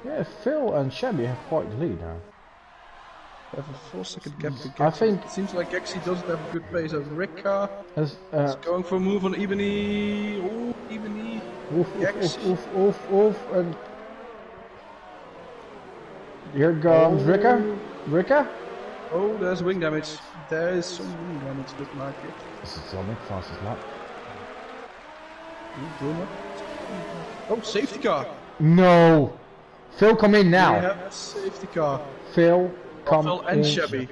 Yeah, Phil and Shabby have quite the lead now. They have a 4-second gap to get. I think it seems like Gexy doesn't have a good pace. As Ricka is going for a move on Ibani. Oh, Ibani. Oof, and here comes Ricka. Oh, there's wing damage. There is some wing damage looking like it. This is Atomic, fastest lap. Oh, safety car. No. Phil, come in now. We have a safety car. Phil, come Phil and in. Shabby.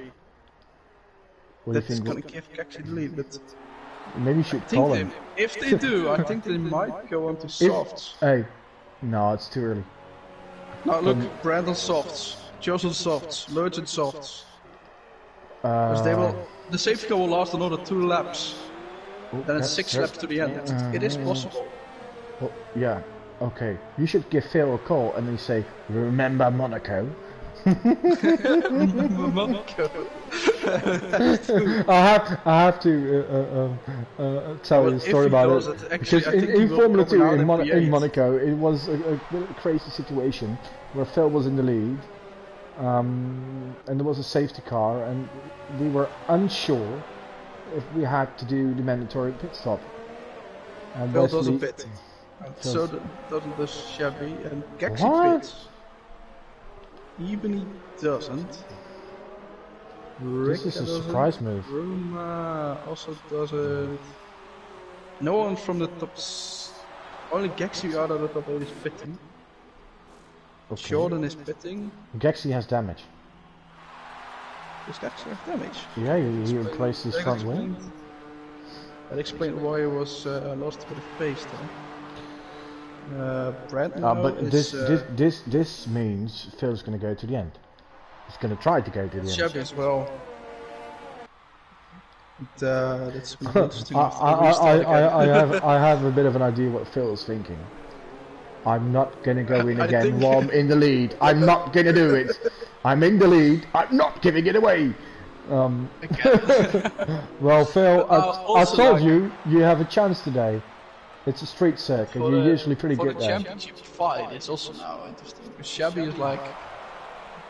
That's going to give Gexy the lead, but maybe you should call him. If they do, I think they might go on to softs. Hey, no, it's too early. Now look, Brandon softs, Josh on softs, Lurch on softs. Because the safety car will last another 2 laps. Then it's 6 laps to the end. It is possible. Well, yeah, okay. You should give Phil a call and then say, remember Monaco? Monaco. I have to tell you a story about it. Because in Formula 2 in Monaco, it was a crazy situation where Phil was in the lead. and there was a safety car, and we were unsure if we had to do the mandatory pit stop. And Phil does a Wesley, pit. And so does Chevy, and Gaxi What? pits. Even he doesn't. Rick this is a doesn't. surprise move. Ruma also doesn't. No one from the top. Only Gaxi out of the top 8 is pitting. Okay. Jordan is pitting. Gaxi has damage. Does Gaxi have damage? Yeah, he replaced his front wing. That explained why he was lost a bit of pace there. Brad But is, this means Phil's going to go to the end. He's going to try to go to the Chevy end. as well. That's gonna be interesting. I have a bit of an idea what Phil is thinking. I'm not going to go in again while I'm in the lead. I'm not going to do it. I'm in the lead. I'm not giving it away. Well, Phil, I told you have a chance today. It's a street circuit. You're usually pretty good there. For the championship fight, it's also now interesting because Chevy is like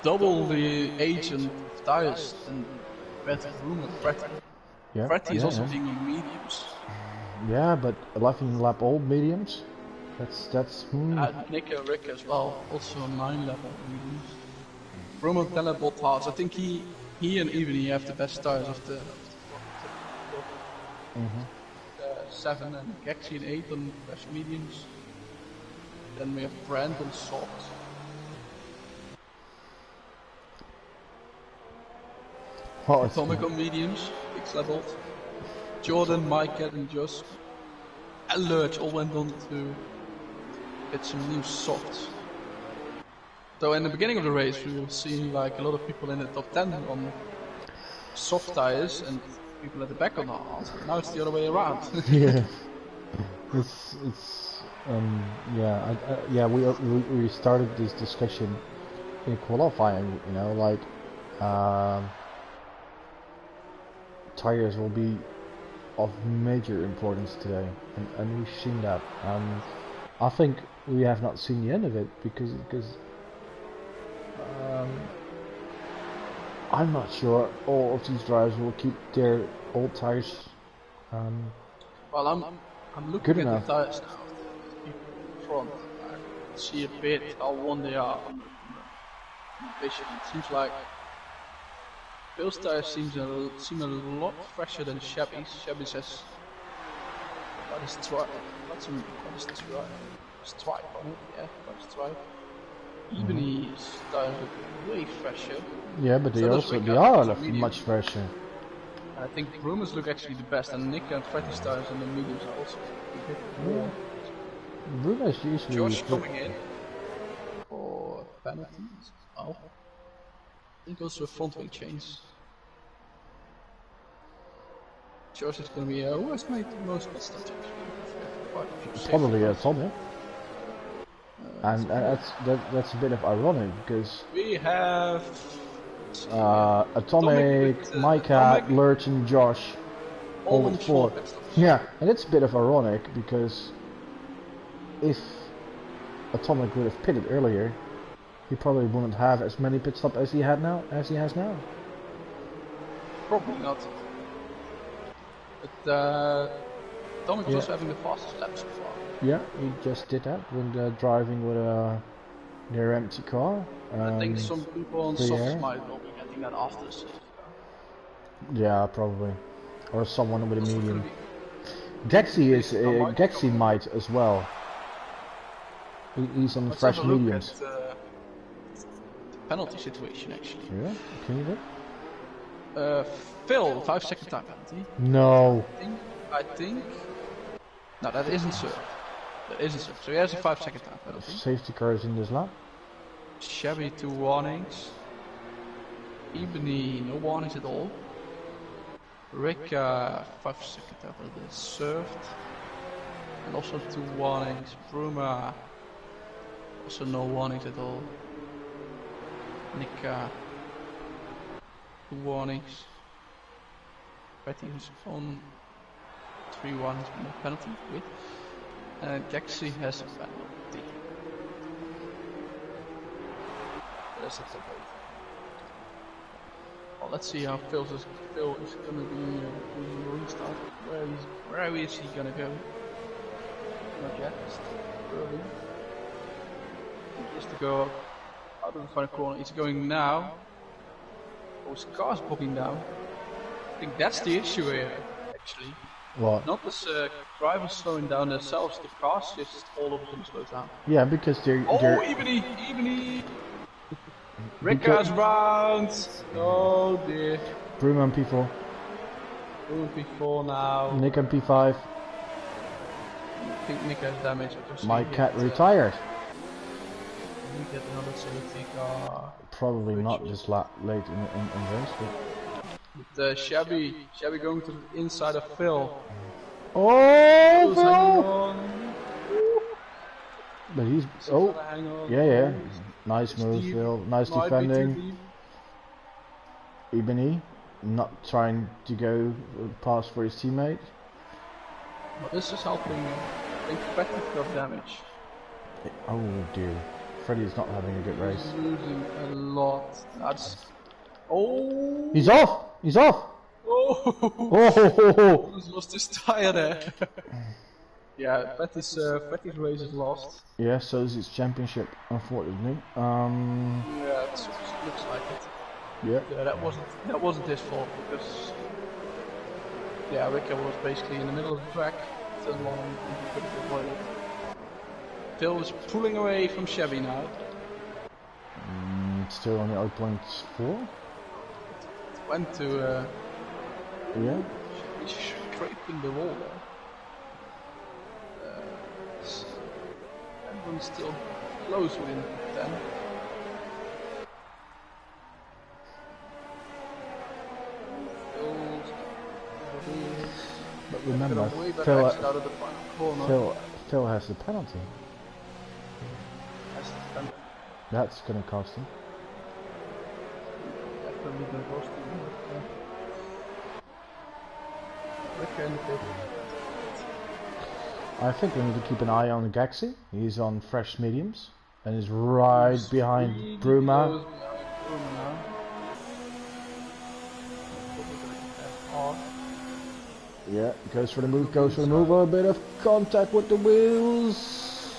double the age and tires than Room and Pretty. Yeah, Pretty is also being in mediums. Yeah, but 11 lap old mediums. That's. Nick and Rick as well, also 9 level mediums. Room and 10 level tires. I think he and even he have the best tires of the 7 and Gaxi and 8 on fresh mediums. Then we have Brand on soft. Atomic on mediums, 6 levels. Jordan, Mike, and Josh and Lurch all went on to get some new softs. Though in the beginning of the race we were seeing like a lot of people in the top 10 on soft tires and people at the back on hard. Now it's the other way around. Yeah. We started this discussion in qualifying, you know, like tires will be of major importance today, and we've seen that. I think we have not seen the end of it because I'm not sure all of these drivers will keep their old tires. Well, I'm looking at the tires now. People in front, I can see a bit how one they are. It seems like Phil's tires seem a lot fresher than Chevy's. Chevy says, what is stripe? What's stripe on it? Yeah, what's stripe? Even his tires look way fresher. Yeah, but they are much fresher. I think Rumors look actually the best, and Nick and Freddy's tires and the mediums are also a bit more. Rumors usually. Josh coming in for penalties. Oh. I think also a front wing change. Josh is going to be who has made the most pit stops actually? Probably Tommy. And that's a bit of ironic because we have Atomic, Micah, Lurch, and Josh all with 4. Yeah, and it's a bit of ironic because if Atomic would have pitted earlier, he probably wouldn't have as many pit stops as he has now. Probably not. But Atomic is also having the fastest lap so far. Yeah, he just did that when driving with their empty car. I think some people on softs might well be getting that after the safety car. Yeah, probably. Or someone with a medium. Gaxi might as well. He's on fresh mediums. The penalty situation actually. Yeah, can you do? Phil, 5-second time penalty. No. I think. No, that isn't served. That isn't served. So he has a 5-second time penalty. Safety car is in this lap. Chevy 2 warnings. Ebony no warnings at all. Rick 5-second time penalty is served. And also 2 warnings. Bruma also no warnings at all. Nick 2 warnings. Betty is on 3 warnings with no penalty. Wait. And Gaxi has a penalty. That's it. Well, let's see how Phil is gonna be doing the restart. Where is he gonna go? Not yet. Still early. He has to go out of the final corner. He's going now. Oh, his car's bogging down. I think that's the issue here, actually. What? Not the drivers slowing down themselves, the cars just all of them slow down. Yeah, because they're... Oh, Ebony! Ricard's round! Oh dear. Broom on P4. Broom P4 now. Nick on P5. I think Nick has damage. My cat retired. We get another safety car. Probably not this late in race, but... With Shabby going to the inside of Phil. Oh, Phil's hanging on. But he's... Oh, yeah. Nice move, Phil. Nice defending. Ebony not trying to go past for his teammate. Well, this is helping effective of damage. Oh dear. Freddy is not having a good race. He's losing a lot. That's... Oh! He's off! He's off! Oh! He's lost his tire there. Yeah, Freddy's race is lost. Yeah, so is his championship, unfortunately. Yeah, it looks like it. Yeah. Yeah, that wasn't his fault because yeah, Ricker was basically in the middle of the track. So long he couldn't avoid it. Phil is pulling away from Chevy now. Still on the 0.4. It went to yeah. He's scraping the wall there. Everyone's still close within 10. But remember, Phil has the penalty. That's going to cost him. Definitely going to cost him. I think we need to keep an eye on Gaxi. He's on fresh mediums and is right behind Bruma. Yeah, goes for the move, a bit of contact with the wheels.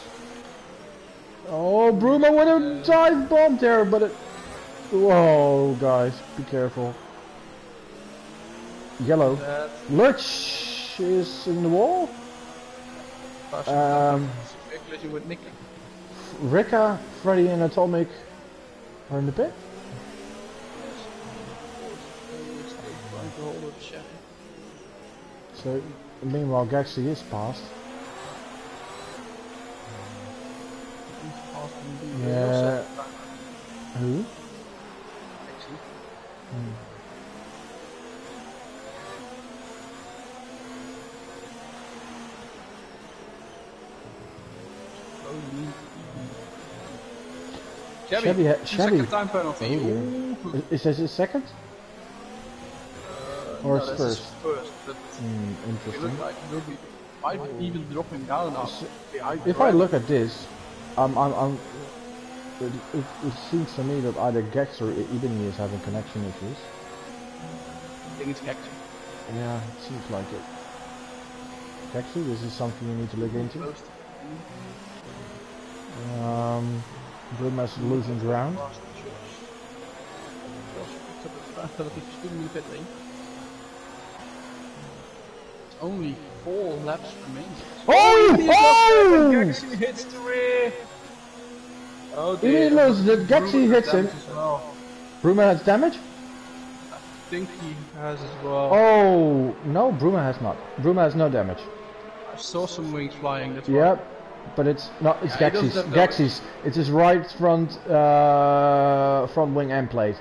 Oh, Bruma with a dive bomb there, but it... Whoa, guys, be careful. Yellow. Lurch is in the wall. Ricka, Freddy and Atomic are in the pit. So, meanwhile, Gaxi is passed. Yeah. Who? Chevy. Second time penalty. Oh, yeah. Is this his second? Or no, his first? First, but interesting. It like might be even dropping down now. If I look at this, it seems to me that either Gex or Ebony is having connection issues. I think it's Gexy. Yeah, it seems like it. Gexy, this is something you need to look into. Bruma's losing ground. Only 4 laps remaining. Oh! Gexy hits the rear. Oh dear. He knows that Gexy hits him. Well. Bruma has damage? I think he has as well. Oh, no, Bruma has not. Bruma has no damage. I saw some wings flying, that's Yep, but it's not, it's yeah, Gexy's. Gexy's. It's his right front wing end plate.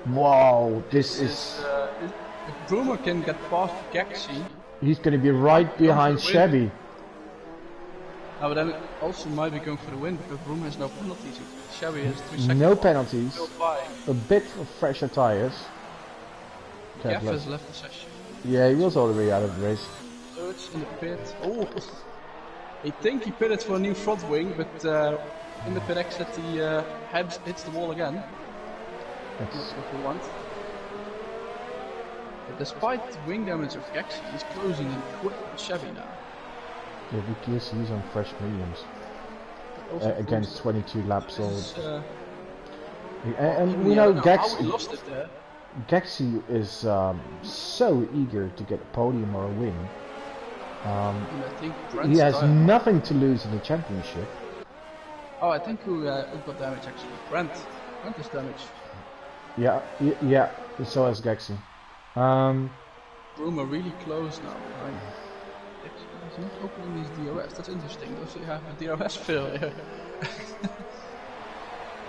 Wow, this is... if Bruma can get past Gexy, he's going to be right behind Chevy. But then it also might be going for the win because Bruma has no penalties. Chevy has 3 seconds. No penalties. A bit of fresher tires. Jeff has left the session. Yeah, he was already out of the race. Thirds in the pit. Oh! I think he pitted for a new front wing, but in the pit exit he head hits the wall again. That's what we want. Despite the wing damage of Gexy, he's closing in quick with Chevy now. Yeah, because he's on fresh mediums Also against 22 laps old. And we know Gexy lost it there. Gexy is so eager to get a podium or a win. He has nothing to lose in the championship. Oh, I think who got damage actually? Brent. Brent is damaged. Yeah, so has Gexy. Bruma really close now behind. He's not opening his DRS. That's interesting. Does he have a DRS failure?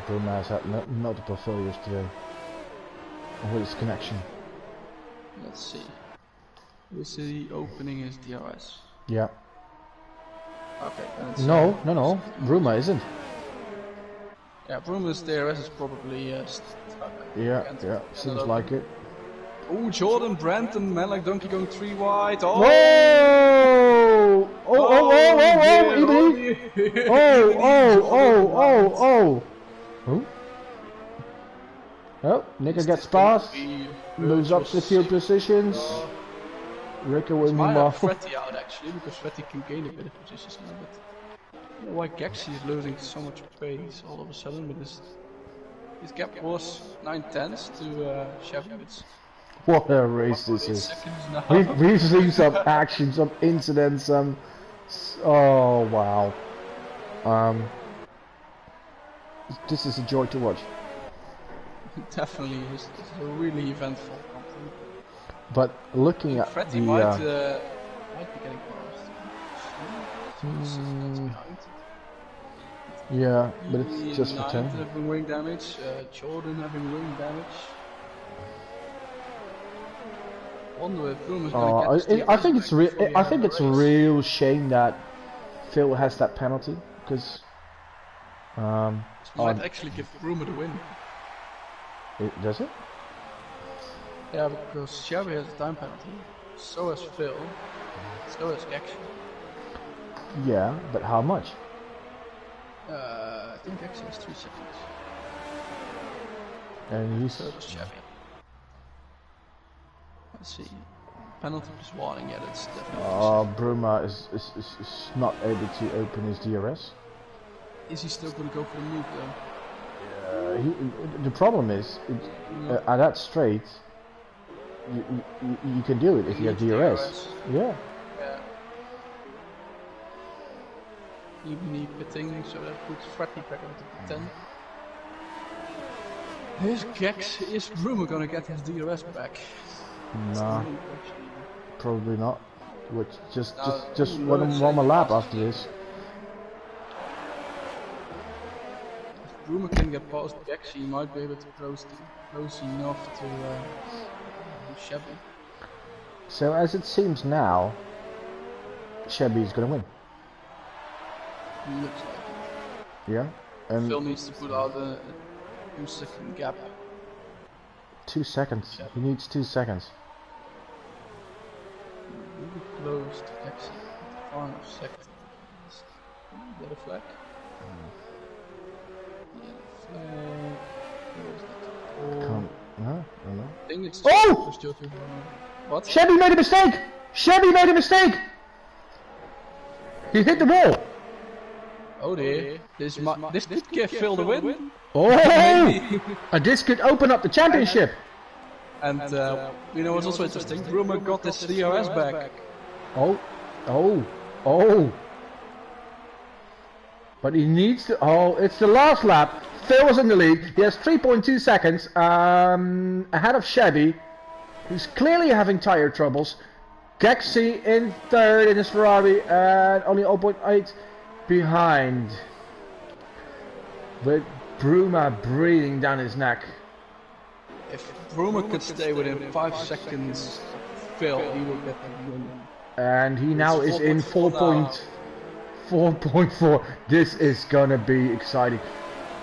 Bruma has had multiple failures today with his connection. Let's see. Is he opening his DRS? Yeah. Okay. No. Bruma isn't. Yeah, Bruma's DRS is probably yeah, seems like it. Oh, Jordan, Brent, and man like Donkey going 3 wide. Oh! Whoa! Oh! Who? Oh, Nicker gets past, moves up to field positions. Ricker will move off. Fretty out actually, because Fretty can gain a bit of positions now, but I don't know why Gexy is losing so much pace all of a sudden, but his gap was 9/10 to Chevy. What a race this is. We've seen some action, some incidents, oh wow. This is a joy to watch. Definitely is. It's a really eventful. But looking at Fretty the might be getting past. Yeah, but it's just for 10. Having wing damage, Jordan having wing damage. Wonder if Bruma's gonna get I think it's a real shame that Phil has that penalty, because might actually give Bruma the win. Does it? Yeah, because Chevy has a time penalty, so has Phil, so has Gexy. Yeah, but how much? I think Gexy has 3 seconds. And he's... So does Chevy. Let's see. Penalty plus warning, yeah, that's definitely... Bruma is not able to open his DRS. Is he still going to go for the move though? The problem is, at that straight, you can do it if you have DRS. Yeah. Even he pitting, so that puts Fretty back onto the 10. Is Bruma going to get his DRS back? Nah, probably not. Just one more lap after this. If Bruma can get past Gexy, he might be able to close enough to Chevy. So as it seems now, Chevy is going to win. Looks like it. Yeah. And Phil needs to put out a 2-second gap. 2 seconds. He needs 2 seconds. Really close to Gexy. Far enough second. Yellow flag. Yellow flag. No. I think it's What? Chevy made a mistake! Chevy made a mistake! He hit the wall! Oh dear. This could give Phil the win. Oh! And this could open up the championship! And you know what's also interesting? Bruma got his DRS back. Oh. But he needs to... Oh, it's the last lap. Phil was in the lead. He has 3.2 seconds ahead of Chevy, who's clearly having tire troubles. Gexy in third in his Ferrari and only 0.8 behind. With Bruma breathing down his neck. If Bruma could stay within 5 seconds, Phil, he will get the win. And he now is in 4.4. This is gonna be exciting.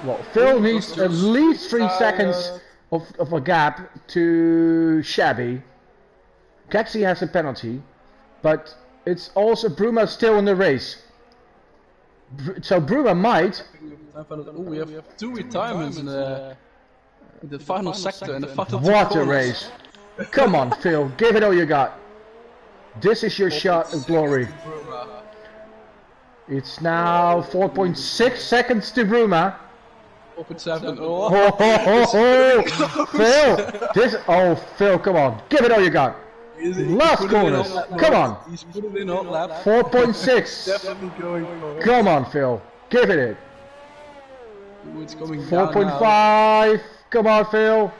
Well, Phil needs at least 3 seconds of a gap to Chevy. Gexy has a penalty, but it's also Bruma still in the race. So Bruma might. We have 2 retirements in the final sector and the final. What a race! Come on, Phil, give it all you got. This is your shot of glory. It's now 4.6 seconds to Bruma. 4.7. Oh, Phil, Phil, come on, give it all you got. Last corners, come on. He's put it in on lap. 4.6. Definitely going for it. Come on, Phil, give it. Ooh, it's coming down 4.5. Come on, Phil.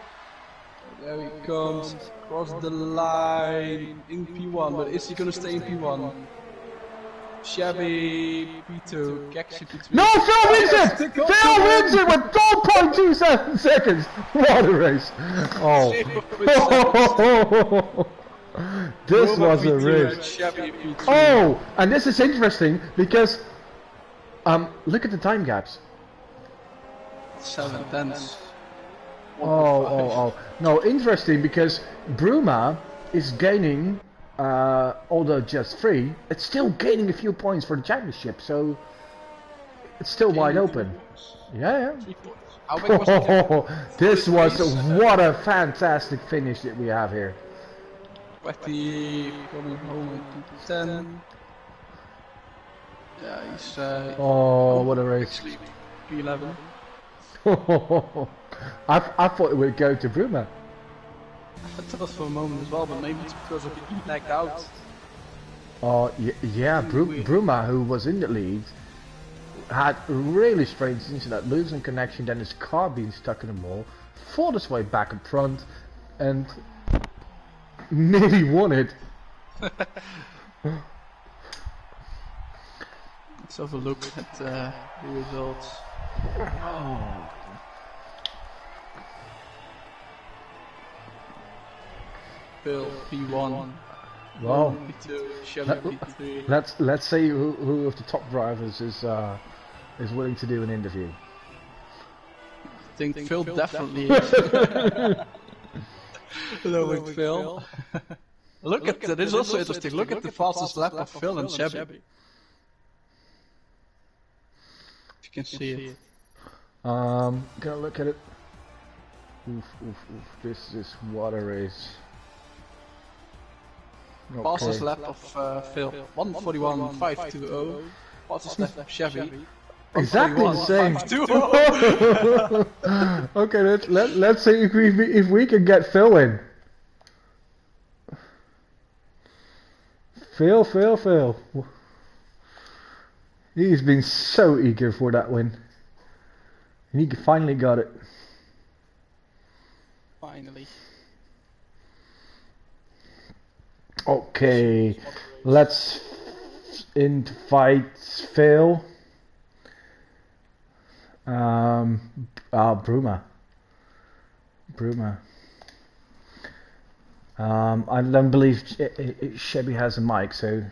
There he comes, across the line in P1, but is he gonna stay in P1? Chevy, P2, Keksje P3. No, Phil wins it! Phil wins it with 4.27 seconds! What a race! Oh. This was a race. Oh, and this is interesting because look at the time gaps. 7 tenths. Oh. No, interesting because Bruma is gaining, although just 3, it's still gaining a few points for the championship, so it's still wide open. Yeah. How big was the This was what a fantastic finish that we have here. Wetty coming home with 10. Yeah, he's. Oh, what a race! P11. I thought it would go to Bruma. I thought for a moment as well, but maybe it's because of he lagged out. Oh yeah, Bruma, who was in the lead, had a really strange incident, losing connection, then his car being stuck in the wall, fought his way back up front, and nearly won it. Let's have a look at the results. Oh. Phil P1. Well, P2, Chevy P3. let's see who of the top drivers is willing to do an interview. I think Phil definitely is. Hello with Phil. Look at that, this is also interesting. Look at the fastest lap of Phil and Chevy. If you can see it. Gonna look at it. Oof. This is what a race. Fastest lap of Phil, 1:41.520. Fastest lap of Chevy, exactly the same. 1:41.520. Okay, let's see if we can get Phil in. Phil. He's been so eager for that win. And he finally got it. Finally. Okay, let's invite Phil. Bruma. I don't believe Chevy has a mic, so.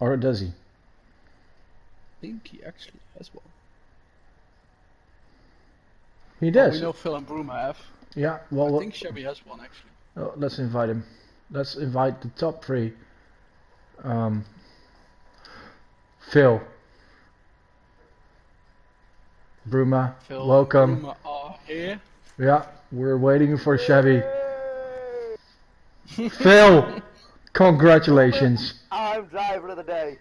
Or does he? I think he actually has one. He does. Well, we know Phil and Bruma have. Yeah, well. I think Chevy has one actually. Oh, let's invite him. Let's invite the top 3. Phil. Bruma, Phil welcome. And Bruma are here. Yeah, we're waiting for Chevy. Phil, congratulations. I'm driver of the day.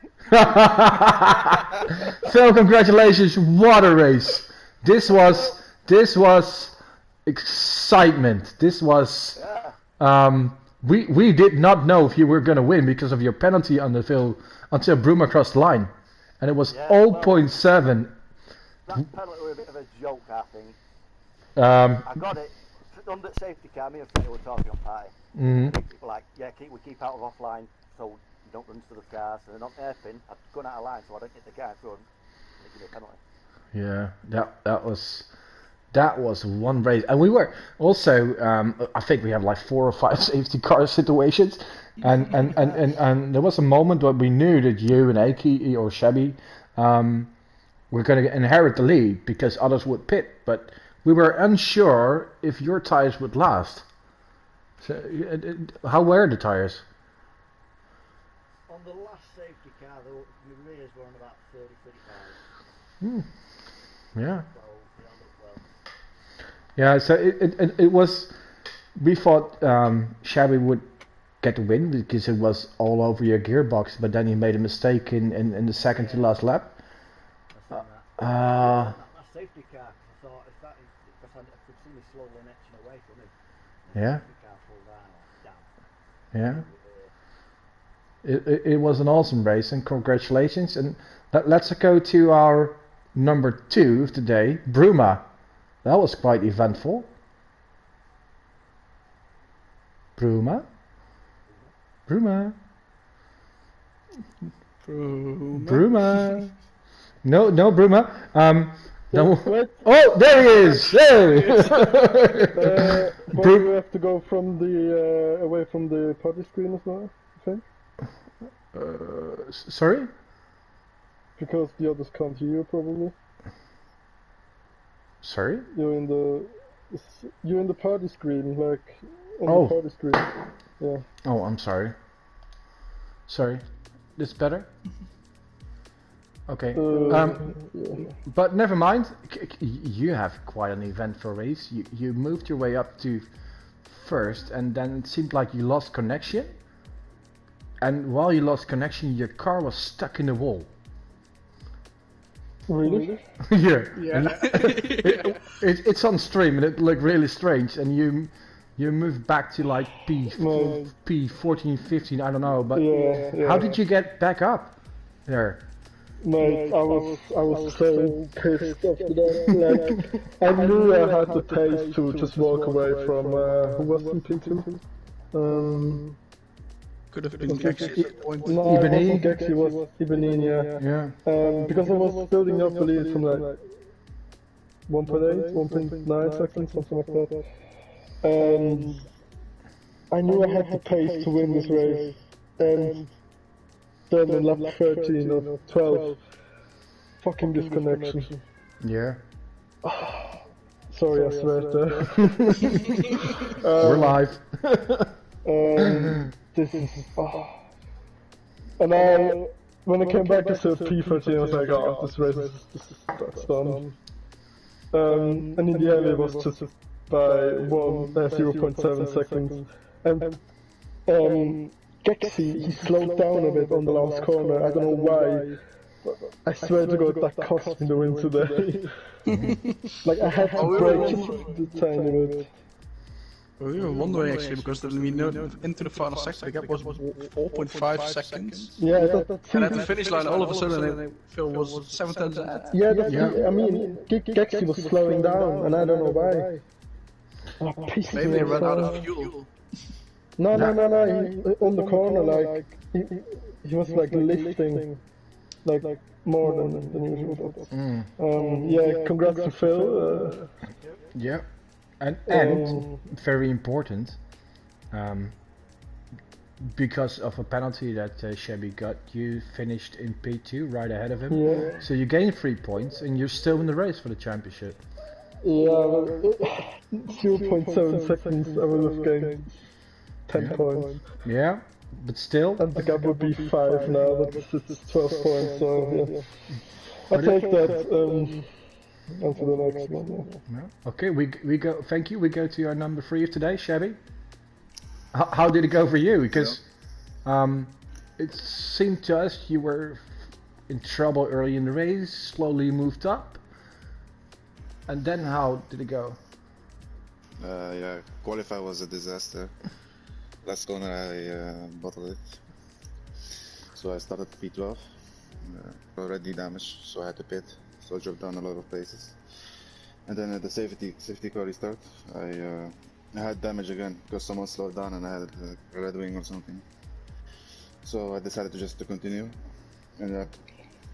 Phil, congratulations. What a race. This was excitement. This was we did not know if you were going to win because of your penalty until Bruma crossed the line, and it was 0.7. That penalty was a bit of a joke, I think. I got it under safety car. Me and Freddie were talking on party. People like, we keep out of offline so you don't run into the cars. And then on airpin, I've gone out of line so I don't get the guy in front. And they give me a penalty. Yeah, that was one race, and we were also. I think we have like 4 or 5 safety car situations, and there was a moment where we knew that you and Aki or Chevy were going to inherit the lead because others would pit, but we were unsure if your tires would last. So, how were the tires? On the last safety car, the rears were on about 30, 35. Yeah. Yeah, so it was. We thought Shabby would get the win because it was all over your gearbox, but then he made a mistake in the second to last lap. That safety car, I thought if that is, because I could see me slowly etching away from him. Yeah. The car pulled down. Yeah. It was an awesome race, and congratulations. And let's go to our number 2 of today, Bruma. That was quite eventful. Bruma. Bruma. No, Bruma. No. Oh, there he is! Hey! But you have to go from the away from the party screen as well, I think. Sorry? Because the others can't hear you, probably. Sorry? You're in the party screen, like on the party screen. Yeah. Oh, I'm sorry. Sorry. This better? Okay. But never mind. You have quite an eventful race. You moved your way up to first, and then it seemed like you lost connection. And while you lost connection, your car was stuck in the wall. Really? Yeah. It's on stream, and it looked really strange. And you moved back to like P14, 15, I don't know. But how did you get back up there? Mate, I was so pissed after that. Like, I knew I had the pace to just walk away from who was in P2? Could have been Gexy at that point. No, it wasn't Gexy, it was Ibenin, yeah. Because I was building up the lead from like 1.8, 1.9 seconds, something like that. And I knew I had the pace to win this race. And then in lap 13 or 12, fucking disconnection. Yeah. Sorry, I swear there. We're live. This is... And when I came back to P13, I was like, oh, this race that's done. And in the end, it was just by 0.7 seconds. And Gexy, he slowed down a bit on the last corner. I don't know why. I swear to God, that cost me the win today. Like, I had to brake the tiny bit. We were wondering actually, because we know into the final sector the gap was 4.5 seconds. Yeah, and at the finish line, all of a sudden, Phil was 7 tenths ahead. Yeah, I mean, Gexy was slowing down, and I don't know why. Maybe they ran out of fuel. No, he, on the corner, like, he was like lifting, like more than usual. Yeah, congrats to Phil. Yeah, and very important, because of a penalty that Shabby got, you finished in P2 right ahead of him. Yeah. So you gained 3 points, and you're still in the race for the championship. Yeah, 0.7 seconds, I would have gained 10 points. Yeah, but still. And the gap would be 5 now, that's 12 points, so yeah. I'll take that on to the next one. Yeah. Okay, we go. Thank you. We go to our number 3 of today, Shabby. How did it go for you? Because it seemed to us you were in trouble early in the race, slowly moved up, and then how did it go? Yeah, qualify was a disaster. Last corner I bottled it, so I started P12, already damaged, so I had to pit, so I dropped down a lot of places. And then at the safety car restart, I had damage again because someone slowed down and I had a red wing or something. So I decided to continue, and I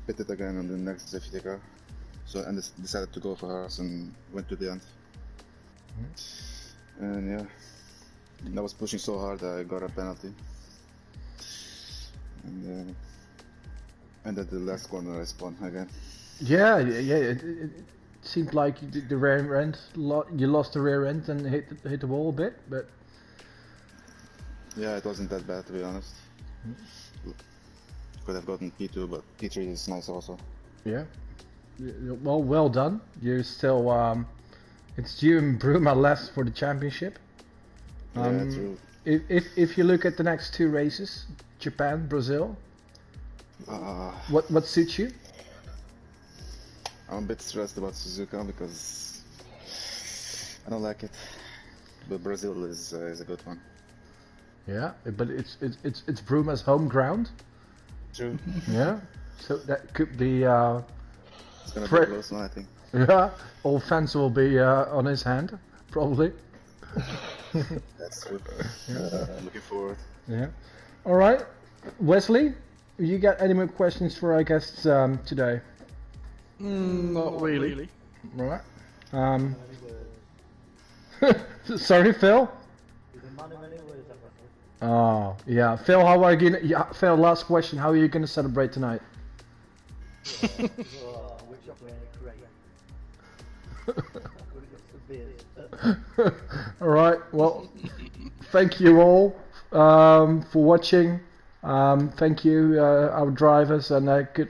pitted again on the next safety car. So and decided to go for hers and went to the end. And yeah. I was pushing so hard that I got a penalty, and at the last corner I spun again. Yeah. It seemed like the rear end, you lost the rear end and hit the wall a bit, but yeah, it wasn't that bad to be honest. Could have gotten P2, but P3 is nice also. Yeah. Well done. You're still It's you and Bruma left for the championship. Yeah, true. If you look at the next 2 races, Japan, Brazil, what suits you? I'm a bit stressed about Suzuka because I don't like it, but Brazil is a good one. Yeah, but it's Bruma's home ground. True. Yeah, so that could be. It's gonna be close now, I think. Yeah, all fans will be on his hand, probably. That's true. Yeah. Looking forward. Yeah. All right, Wesley, you got any more questions for our guests today? Not really. Right. Sorry, Phil. Oh, yeah. Phil, how are you gonna? Yeah, Phil, last question. How are you gonna celebrate tonight? All right. Well, thank you all for watching. Thank you, our drivers, and good luck.